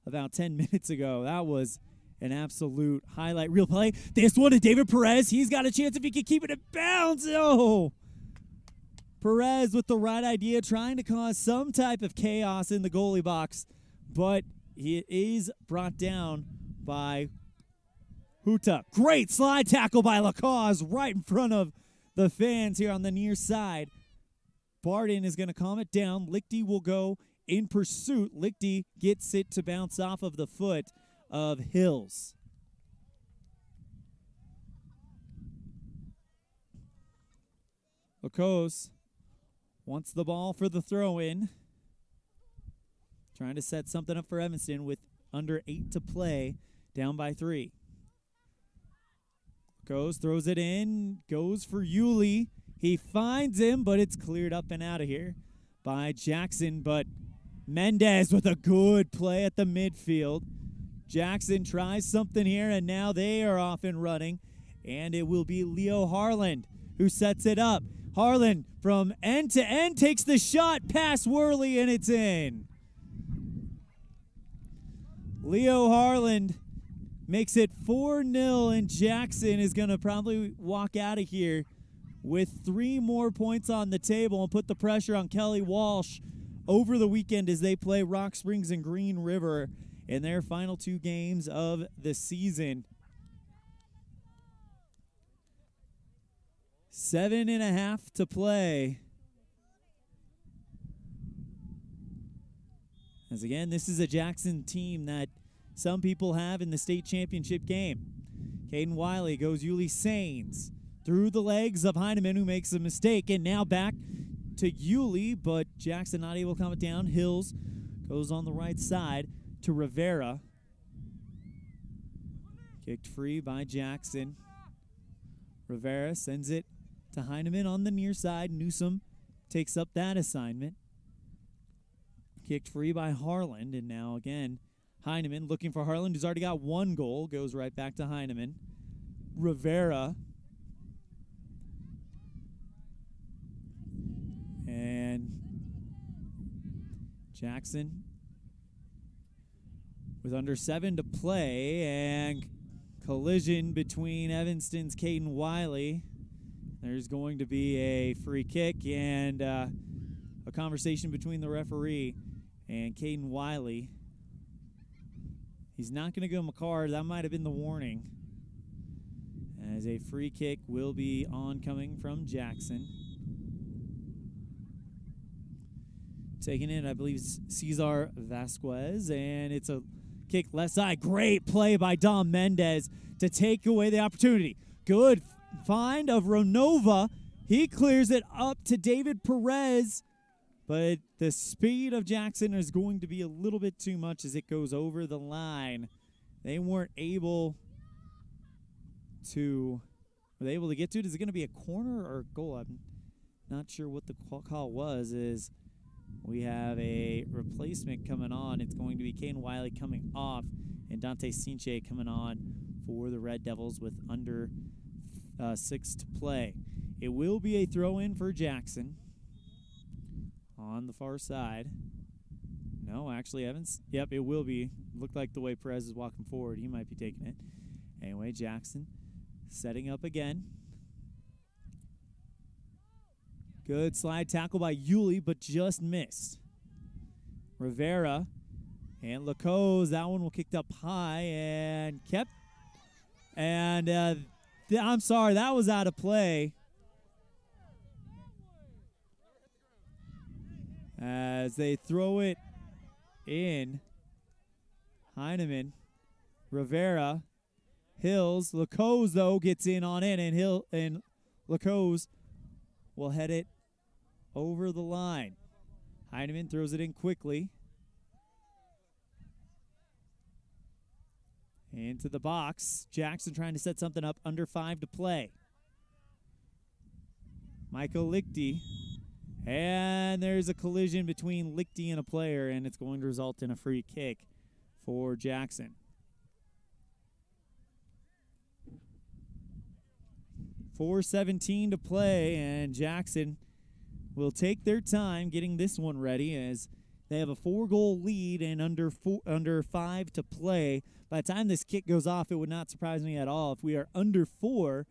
about 10 minutes ago. That was an absolute highlight reel play. This one to David Perez. He's got a chance if he can keep it in bounds. Oh! Perez with the right idea, trying to cause some type of chaos in the goalie box, but he is brought down by Huta. Great slide tackle by Lacoste right in front of the fans here on the near side. Barden is going to calm it down. Lichty will go in pursuit. Lichty gets it to bounce off of the foot of Hills. Lacoste wants the ball for the throw-in. Trying to set something up for Evanston with under 8 to play, down by 3. Throws it in, goes for Yuli. He finds him, but it's cleared up and out of here by Jackson. But Mendez with a good play at the midfield. Jackson tries something here, and now they are off and running. And it will be Leo Harland who sets it up. Harland from end to end takes the shot past Worley, and it's in. Leo Harland makes it 4-0, and Jackson is going to probably walk out of here with 3 more points on the table and put the pressure on Kelly Walsh over the weekend as they play Rock Springs and Green River in their final 2 games of the season. 7.5 to play. As again, this is a Jackson team that some people have in the state championship game. Caden Wiley goes Yuli Sains through the legs of Heineman, who makes a mistake, and now back to Yuli, but Jackson not able to calm it down. Hills goes on the right side to Rivera. Kicked free by Jackson. Rivera sends it to Heineman on the near side. Newsom takes up that assignment. Kicked free by Harland, and now again Heineman looking for Harland, who's already got 1 goal. Goes right back to Heineman. Rivera. And Jackson with under 7 to play, and collision between Evanston's Caden Wiley. There's going to be a free kick and a conversation between the referee and Caden Wiley. He's not going to give him a card. That might have been the warning. As a free kick will be oncoming from Jackson. Taking it, I believe, Cesar Vasquez, and it's a kick left side. Great play by Dom Mendez to take away the opportunity. Good find of Ronova. He clears it up to David Perez, but the speed of Jackson is going to be a little bit too much as it goes over the line. They weren't able to, were they able to get to it? Is it going to be a corner or a goal? I'm not sure what the call was. Is we have a replacement coming on. It's going to be Caden Wiley coming off and Dante Sinche coming on for the Red Devils with under 6 to play. It will be a throw-in for Jackson on the far side. No, actually, Evans. Yep, it will be. Looked like the way Perez is walking forward, he might be taking it. Anyway, Jackson setting up again. Good slide tackle by Yulee, but just missed. Rivera and Lacose. That one will kicked up high and kept. And I'm sorry, that was out of play. As they throw it in. Heineman, Rivera, Hills. Lacose, though, gets in on it, and Lacose will head it over the line. Heineman throws it in quickly. Into the box. Jackson trying to set something up, under 5 to play. Michael Lichty. And there's a collision between Lichty and a player, and it's going to result in a free kick for Jackson. 4:17 to play, and Jackson will take their time getting this one ready as they have a 4-goal lead and under 5 to play. By the time this kick goes off, it would not surprise me at all if we are under 4,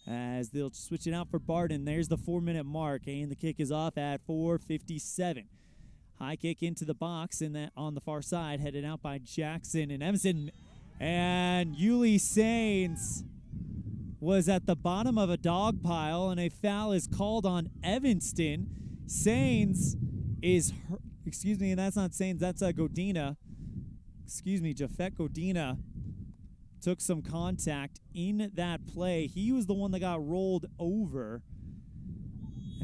as they'll switch it out for Barden. There's the 4-minute mark, and the kick is off at 4:57. High kick into the box, and that on the far side, headed out by Jackson and Evanston. And Yulee Sains was at the bottom of a dog pile, and a foul is called on Evanston. Sains is, and that's not Sains, that's Godina. Jafet Godina took some contact in that play. He was the one that got rolled over,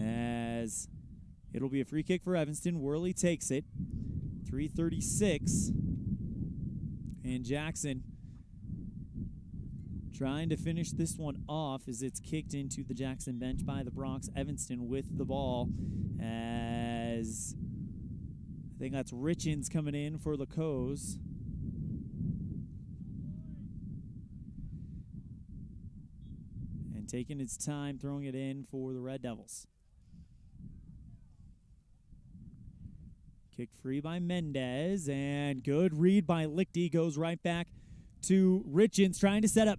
as it'll be a free kick for Evanston. Worley takes it. 3:36. And Jackson trying to finish this one off as it's kicked into the Jackson bench by the Bronx. Evanston with the ball, as I think that's Richens coming in for Lacose. And taking its time throwing it in for the Red Devils. Kick free by Mendez, and good read by Lichty. Goes right back to Richens, trying to set up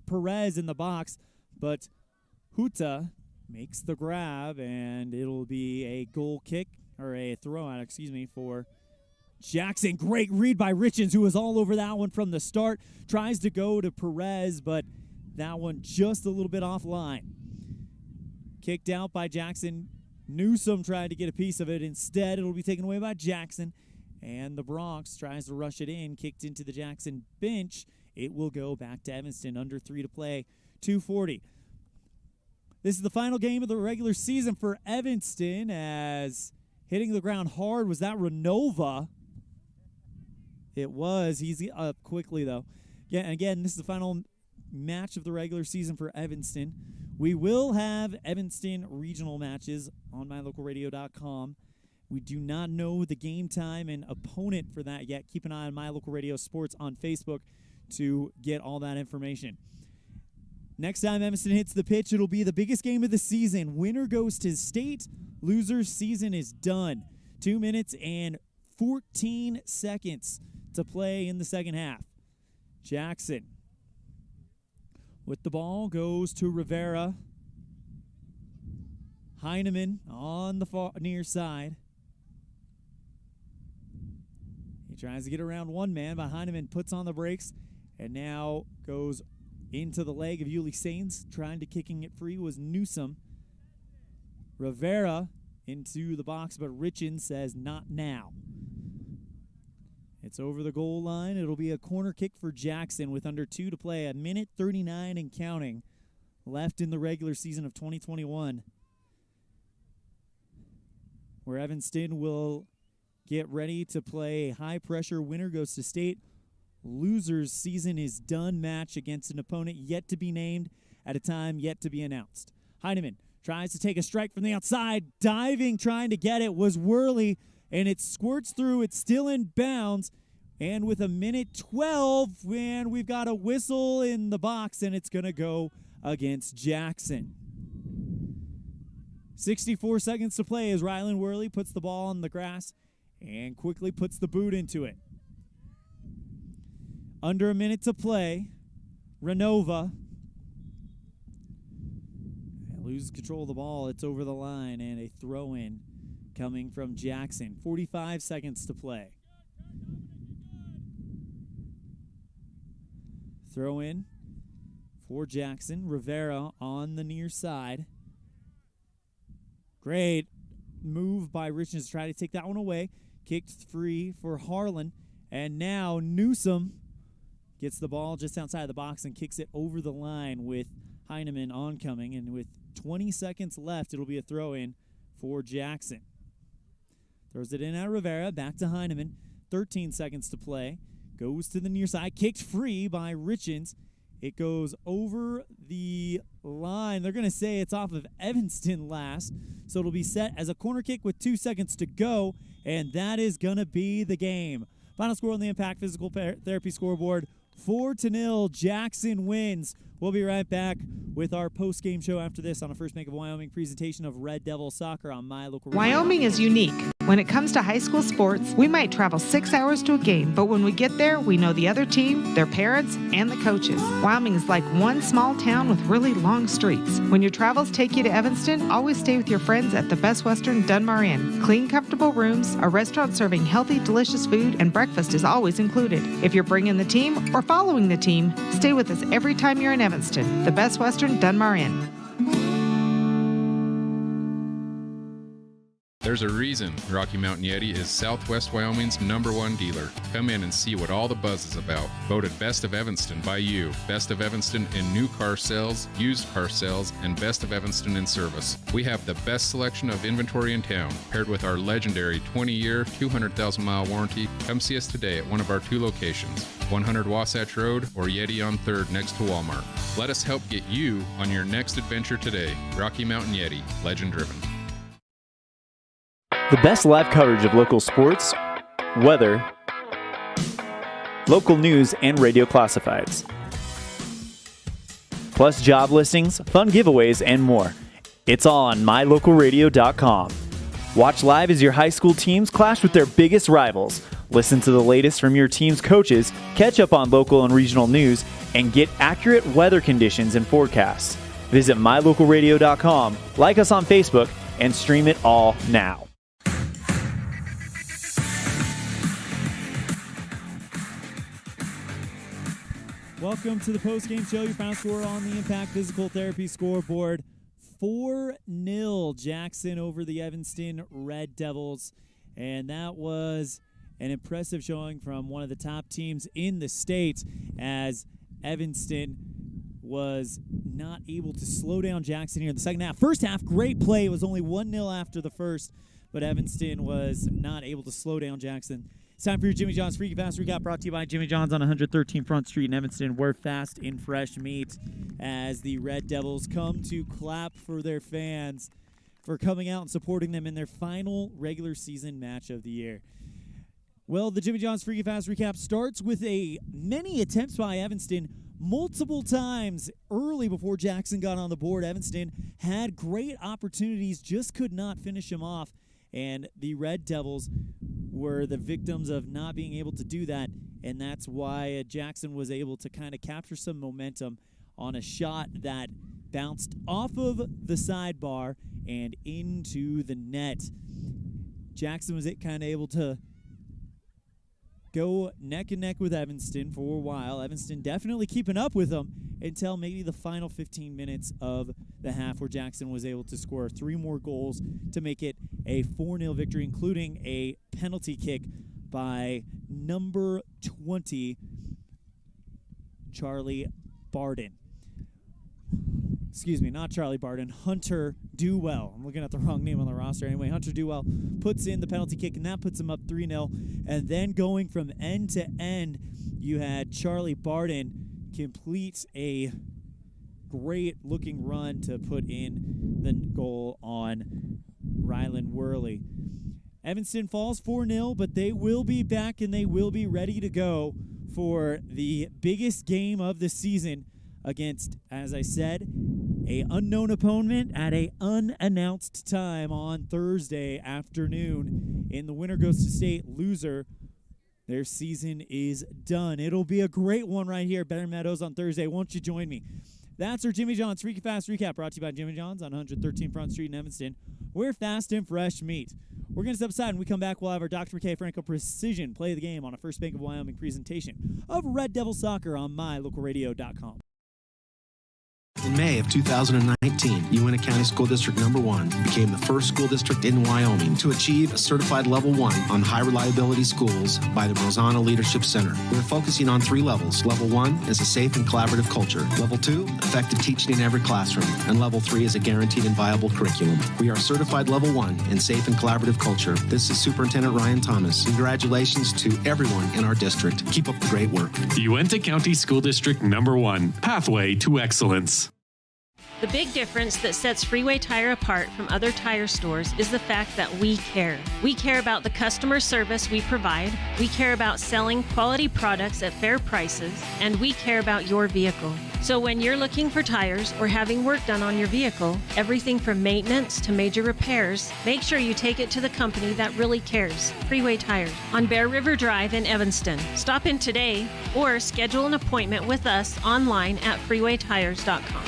Perez in the box, but Huta makes the grab, and it'll be a goal kick, or a throw out, for Jackson. Great read by Richens, who was all over that one from the start. Tries to go to Perez, but that one just a little bit offline. Kicked out by Jackson. Newsom tried to get a piece of it. Instead, it'll be taken away by Jackson. And the Bronx tries to rush it in. Kicked into the Jackson bench. It will go back to Evanston. Under 3 to play. 2:40. This is the final game of the regular season for Evanston, as hitting the ground hard was that Renova. It was. He's up quickly, though. Yeah, again, this is the final match of the regular season for Evanston. We will have Evanston regional matches on mylocalradio.com. We do not know the game time and opponent for that yet. Keep an eye on My Local Radio Sports on Facebook to get all that information. Next time Evanston hits the pitch, it'll be the biggest game of the season. Winner goes to state. Loser's season is done. 2 minutes and 14 seconds to play in the second half. Jackson with the ball goes to Rivera. Heineman on the far near side. He tries to get around one man, but Heineman puts on the brakes and now goes into the leg of Yulee Sains. Trying to kicking it free was Newsom. Rivera into the box, but Richin says not now. It's over the goal line. It'll be a corner kick for Jackson with under 2 to play. 1:39 and counting left in the regular season of 2021. Where Evanston will get ready to play a high-pressure winner goes to state, loser's season is done match against an opponent yet to be named at a time yet to be announced. Heineman tries to take a strike from the outside. Diving, trying to get it, was Worley, and it squirts through. It's still in bounds. And with 1:12, and we've got a whistle in the box, and it's going to go against Jackson. 64 seconds to play as Rylan Worley puts the ball on the grass and quickly puts the boot into it. Under a minute to play. Renova loses control of the ball. It's over the line, and a throw-in coming from Jackson. 45 seconds to play. Throw-in for Jackson. Rivera on the near side. Great move by Richards to try to take that one away. Kicked free for Harlan. And now Newsom gets the ball just outside the box and kicks it over the line with Heineman oncoming. And with 20 seconds left, it'll be a throw-in for Jackson. Throws it in at Rivera. Back to Heineman. 13 seconds to play. Goes to the near side. Kicked free by Richards. It goes over the line. They're going to say it's off of Evanston last. So it'll be set as a corner kick with 2 seconds to go. And that is going to be the game. Final score on the Impact Physical Therapy scoreboard. 4-0. Jackson wins. We'll be right back with our post-game show after this on a First Bank of Wyoming presentation of Red Devil Soccer on My Local Radio. Wyoming is unique. When it comes to high school sports, we might travel 6 hours to a game, but when we get there, we know the other team, their parents, and the coaches. Wyoming is like one small town with really long streets. When your travels take you to Evanston, always stay with your friends at the Best Western Dunmar Inn. Clean, comfortable rooms, a restaurant serving healthy, delicious food, and breakfast is always included. If you're bringing the team or following the team, stay with us every time you're in Evanston. The Best Western Dunmar Inn. There's a reason Rocky Mountain Yeti is Southwest Wyoming's #1 dealer. Come in and see what all the buzz is about. Voted Best of Evanston by you. Best of Evanston in new car sales, used car sales, and Best of Evanston in service. We have the best selection of inventory in town, paired with our legendary 20-year, 200,000-mile warranty. Come see us today at one of our 2 locations, 100 Wasatch Road or Yeti on 3rd next to Walmart. Let us help get you on your next adventure today. Rocky Mountain Yeti, legend driven. The best live coverage of local sports, weather, local news, and radio classifieds. Plus job listings, fun giveaways, and more. It's all on mylocalradio.com. Watch live as your high school teams clash with their biggest rivals. Listen to the latest from your team's coaches, catch up on local and regional news, and get accurate weather conditions and forecasts. Visit mylocalradio.com, like us on Facebook, and stream it all now. Welcome to the post-game show. Your final score on the Impact Physical Therapy scoreboard. 4-0 Jackson over the Evanston Red Devils. And that was an impressive showing from one of the top teams in the state, as Evanston was not able to slow down Jackson here in the second half. First half, great play. It was only 1-0 after the first, but Evanston was not able to slow down Jackson. It's time for your Jimmy John's Freaky Fast Recap, brought to you by Jimmy John's on 113 Front Street in Evanston. We're fast in fresh meat as the Red Devils come to clap for their fans for coming out and supporting them in their final regular season match of the year. Well, the Jimmy John's Freaky Fast Recap starts with many attempts by Evanston multiple times early before Jackson got on the board. Evanston had great opportunities, just could not finish them off. And the Red Devils were the victims of not being able to do that, and that's why Jackson was able to kind of capture some momentum on a shot that bounced off of the sidebar and into the net. Jackson was kind of able to go neck and neck with Evanston for a while. Evanston definitely keeping up with them until maybe the final 15 minutes of the half, where Jackson was able to score 3 more goals to make it a 4-0 victory, including a penalty kick by number 20, Charlie Barden. Excuse me, not Charlie Barden, Hunter Dewell. I'm looking at the wrong name on the roster. Anyway, Hunter Dewell puts in the penalty kick, and that puts him up 3-0. And then going from end to end, you had Charlie Barden complete a great-looking run to put in the goal on Rylan Worley. Evanston falls 4-0, but they will be back, and they will be ready to go for the biggest game of the season against, as I said, a unknown opponent at a unannounced time on Thursday afternoon. And the winner goes to state, loser, their season is done. It'll be a great one right here at Better Meadows on Thursday. Won't you join me? That's our Jimmy John's Freaky Fast Recap, brought to you by Jimmy John's on 113 Front Street in Evanston. We're fast and fresh meat. We're going to step aside. When we come back, we'll have our Dr. McKay Franco Precision Play the Game on a First Bank of Wyoming presentation of Red Devil Soccer on mylocalradio.com. In May of 2019, Uintah County School District Number 1 became the first school district in Wyoming to achieve a certified Level 1 on high reliability schools by the Rosanna Leadership Center. We're focusing on 3 levels. Level 1 is a safe and collaborative culture. Level 2, effective teaching in every classroom. And Level 3 is a guaranteed and viable curriculum. We are certified Level 1 in safe and collaborative culture. This is Superintendent Ryan Thomas. Congratulations to everyone in our district. Keep up the great work. Uintah County School District Number 1, Pathway to Excellence. The big difference that sets Freeway Tire apart from other tire stores is the fact that we care. We care about the customer service we provide, we care about selling quality products at fair prices, and we care about your vehicle. So when you're looking for tires or having work done on your vehicle, everything from maintenance to major repairs, make sure you take it to the company that really cares, Freeway Tires, on Bear River Drive in Evanston. Stop in today or schedule an appointment with us online at freewaytires.com.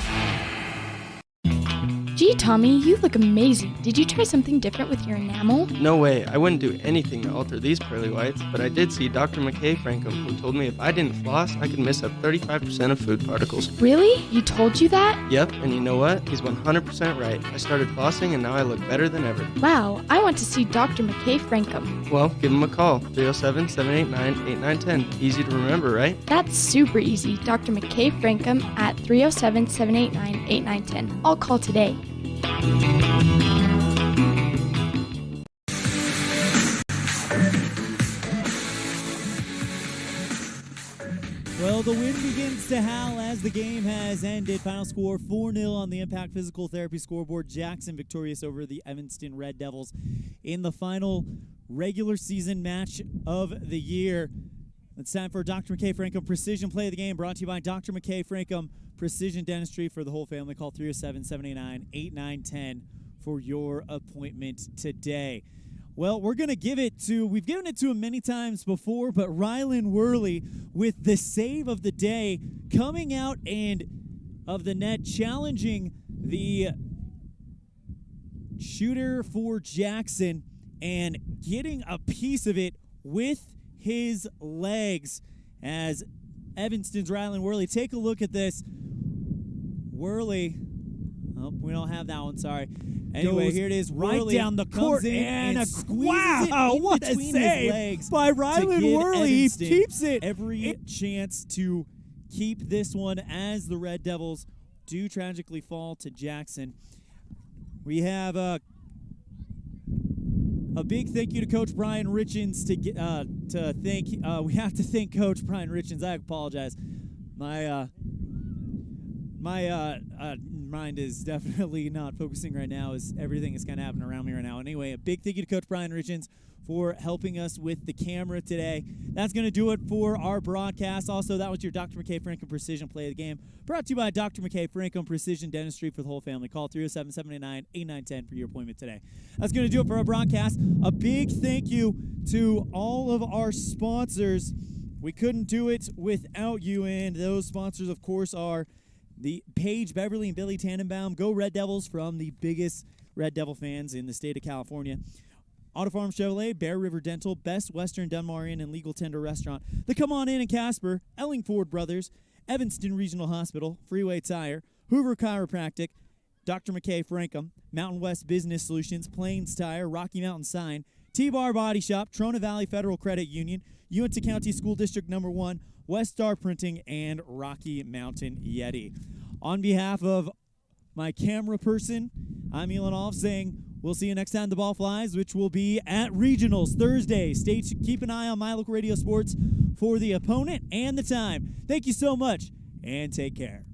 Gee, Tommy, you look amazing. Did you try something different with your enamel? No way. I wouldn't do anything to alter these pearly whites, but I did see Dr. McKay Frankham, who told me if I didn't floss, I could miss up 35% of food particles. Really? He told you that? Yep, and you know what? He's 100% right. I started flossing, and now I look better than ever. Wow, I want to see Dr. McKay Frankham. Well, give him a call, 307-789-8910. Easy to remember, right? That's super easy. Dr. McKay Frankham at 307-789-8910. I'll call today. Well, the wind begins to howl as the game has ended. Final score 4-0 on the Impact Physical Therapy scoreboard. Jackson victorious over the Evanston Red Devils in the final regular season match of the year. It's time for Dr. McKay Frankham Precision Play of the Game, brought to you by Dr. McKay Frankham Precision Dentistry for the whole family. Call 307-789-8910 for your appointment today. Well, we're going to give it to, we've given it to him many times before, but Rylan Worley with the save of the day, coming out and of the net, challenging the shooter for Jackson and getting a piece of it with his legs as Evanston's Rylan Worley. Take a look at this. Worley, oh, we don't have that one, sorry. Anyway, here it is. Right Worley down the court and wow, what a save by Rylan Worley. He keeps it. Every chance to keep this one as the Red Devils do tragically fall to Jackson. We have a big thank you to Coach Brian Richens to thank. We have to thank Coach Brian Richens. I apologize. My mind is definitely not focusing right now as everything is kind of happening around me right now. Anyway, a big thank you to Coach Brian Richens for helping us with the camera today. That's going to do it for our broadcast. Also, that was your Dr. McKay Franklin Precision Play of the Game, brought to you by Dr. McKay Franklin Precision Dentistry for the whole family. Call 307-789-8910 for your appointment today. That's going to do it for our broadcast. A big thank you to all of our sponsors. We couldn't do it without you, and those sponsors, of course, are the Paige Beverly and Billy Tannenbaum. Go Red Devils, from the biggest Red Devil fans in the state of California. Auto Farm Chevrolet, Bear River Dental, Best Western Dunmarian and Legal Tender Restaurant, the Come On In in Casper, Ellingford Brothers, Evanston Regional Hospital, Freeway Tire, Hoover Chiropractic, Dr. McKay Frankum, Mountain West Business Solutions, Plains Tire, Rocky Mountain Sign, T-Bar Body Shop, Trona Valley Federal Credit Union, Uinta County School District No. 1, West Star Printing, and Rocky Mountain Yeti. On behalf of my camera person, I'm Elan Olliff saying we'll see you next time the ball flies, which will be at Regionals Thursday. Keep an eye on My Local Radio Sports for the opponent and the time. Thank you so much, and take care.